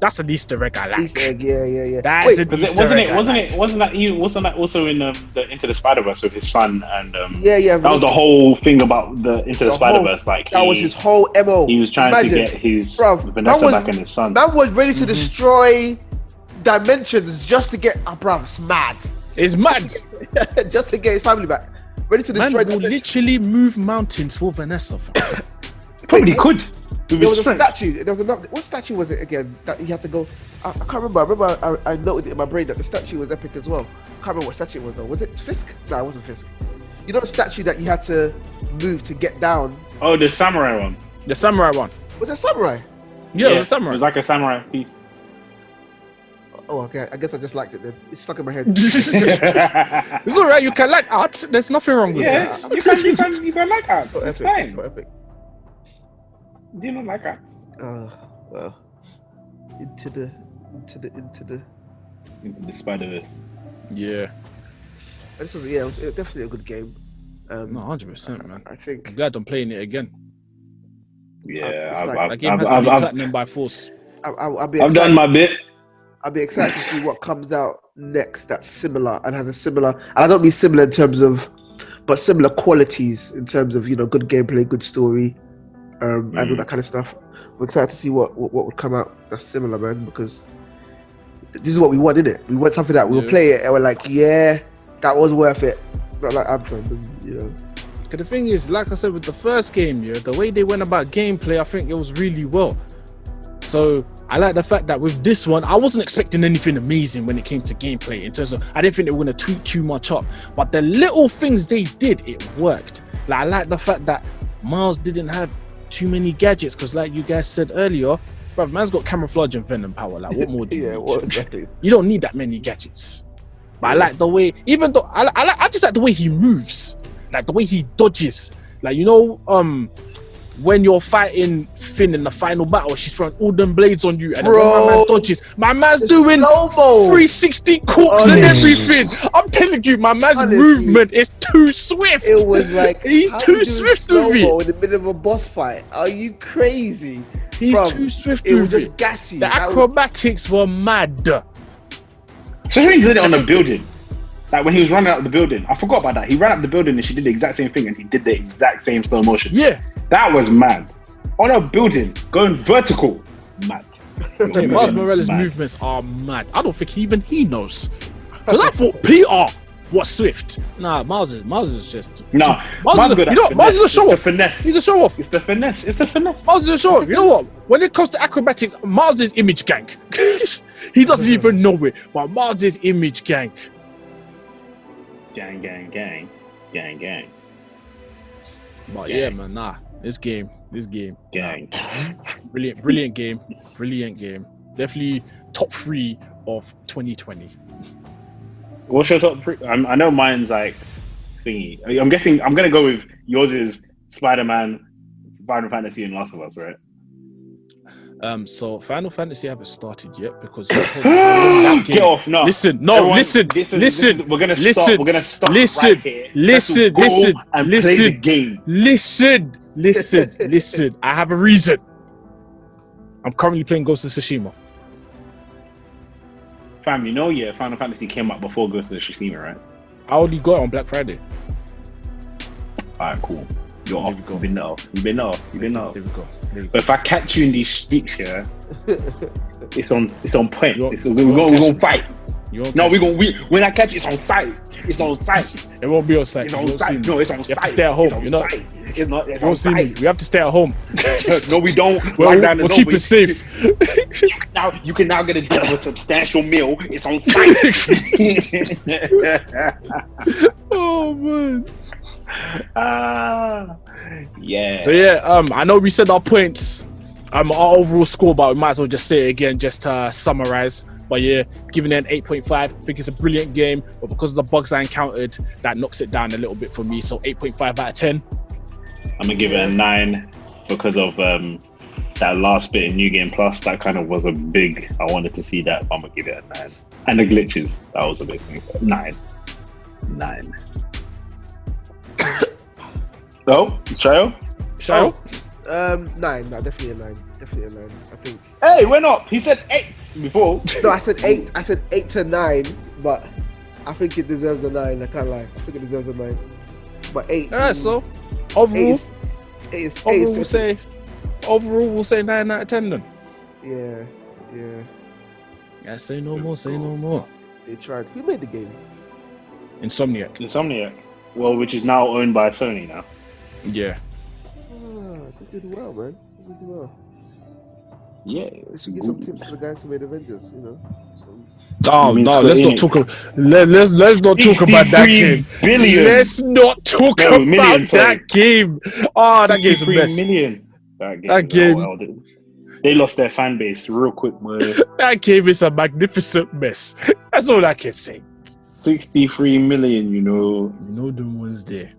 that's an Easter egg I like. Easter egg, yeah. That's an Easter egg. Wasn't that also in the Into the Spider-Verse with his son and that was the whole thing about the Into the Spider-Verse. Like that was his whole MO. He was trying to get his Vanessa back and his son. Man was ready to destroy dimensions just to get it's mad. It's mad. Just to get his family back. Ready to destroy Man will literally move mountains for Vanessa. Probably could. There was a statue. There was another. What statue was it again that he had to go? I can't remember. I remember I noted it in my brain that the statue was epic as well. I can't remember what statue it was though. Was it Fisk? No, it wasn't Fisk. You know the statue that you had to move to get down? Oh, the samurai one. The samurai one. Was it samurai? Yeah, it was a samurai. It was like a samurai piece. Oh, okay. I guess I just liked it then. It's stuck in my head. It's alright. You can like art. There's nothing wrong with that. You can like art. So it's epic. fine. So epic. Do you not like art? Well, into the Spider-Verse. Yeah. This was it was definitely a good game. No, 100%, man. I think. I'm glad I'm playing it again. Yeah, that game has to be platinum by force. I've done my bit. I'll be excited to see what comes out next that's similar and has a similar, and I don't mean similar in terms of, but similar qualities in terms of, you know, good gameplay, good story, and all that kind of stuff. We're excited to see what would come out that's similar, man, because this is what we want, innit? We want something that we'll play it and we're like, yeah, that was worth it. Not like Anthem, you know. But the thing is, like I said with the first game, the way they went about gameplay, I think it was really well. So I like the fact that with this one, I wasn't expecting anything amazing when it came to gameplay in terms of, I didn't think they were going to tweak too much up, but the little things they did, it worked. Like, I like the fact that Miles didn't have too many gadgets, because like you guys said earlier, bruv, man's got camouflage and venom power. Like, what more do you need? Exactly. You don't need that many gadgets. But I like the way, even though I just like the way he moves, like the way he dodges. Like, you know, when you're fighting Finn in the final battle, she's throwing all them blades on you, and then when my man dodges, my man's doing 360 corks and everything. I'm telling you, my man's movement is too swift. It was like, he's too swift with it. In the middle of a boss fight. Are you crazy? He's too swift it. With was just gassy. The acrobatics were mad. Especially when he did it on the building. Like when he was running up the building. I forgot about that. He ran up the building and she did the exact same thing and he did the exact same slow motion. Yeah. That was mad. on a building, going vertical. Mad. Miles Morales' movements are mad. I don't think even he knows. Because I thought Peter was swift. Nah, Miles is just... Nah, Miles is a show-off. Finesse. He's a show-off. It's the finesse. Miles is a show-off. You know what? When it comes to acrobatics, Miles is image gang. He doesn't even know it, but Miles is image gang. Gang. But yeah, man, this game. Gang. Brilliant game. Definitely top 3 of 2020. What's your top 3? I know mine's like thingy. I'm guessing I'm gonna go with yours is Spiderman, Final Fantasy, and Last of Us, right? So Final Fantasy I haven't started yet because get off. No, listen. We're gonna stop. We're gonna stop right here. Listen. Play the game. Listen. I have a reason. I'm currently playing Ghost of Tsushima. Fam, Final Fantasy came out before Ghost of Tsushima, right? I only got it on Black Friday. Alright, cool. You're off. You've been off. There we go. But if I catch you in these streets, yeah, it's on point. We're gonna fight. When I catch you, it's on site. It won't be on site. It's on site. No, it's on site. You have to stay at home. It's not. It's on site. We have to stay at home. No, we don't. We'll keep it safe. You can now get a substantial meal. It's on site. Oh man. Yeah. So yeah, I know we said our points, our overall score, but we might as well just say it again, just to summarize. But yeah, giving it an 8.5. I think it's a brilliant game, but because of the bugs I encountered, that knocks it down a little bit for me. So 8.5 out of 10. I'm gonna give it a 9 because of that last bit in New Game Plus. That kind of was a big. I wanted to see that. But I'm gonna give it a 9. And the glitches, that was a big thing. 9. No, Sayo? 9. No, definitely a 9. I think. Hey, we're not. He said 8 before. No, I said 8. I said 8 to 9, but I think it deserves a 9. I can't lie. I think it deserves a 9. But 8. Alright, so overall, overall we'll say 9 out of 10 then. Yeah. Say no more. They tried. Who made the game? Insomniac. Well, which is now owned by Sony now. Yeah. They did well, man. They did well. Yeah. They should get some tips for the guys who made Avengers, you know. Oh no! Let's not talk about that game. Let's not talk about that game. Oh, that game's a mess. That game. They lost their fan base real quick, man. That game is a magnificent mess. That's all I can say. 63 million, you know. You know them was there.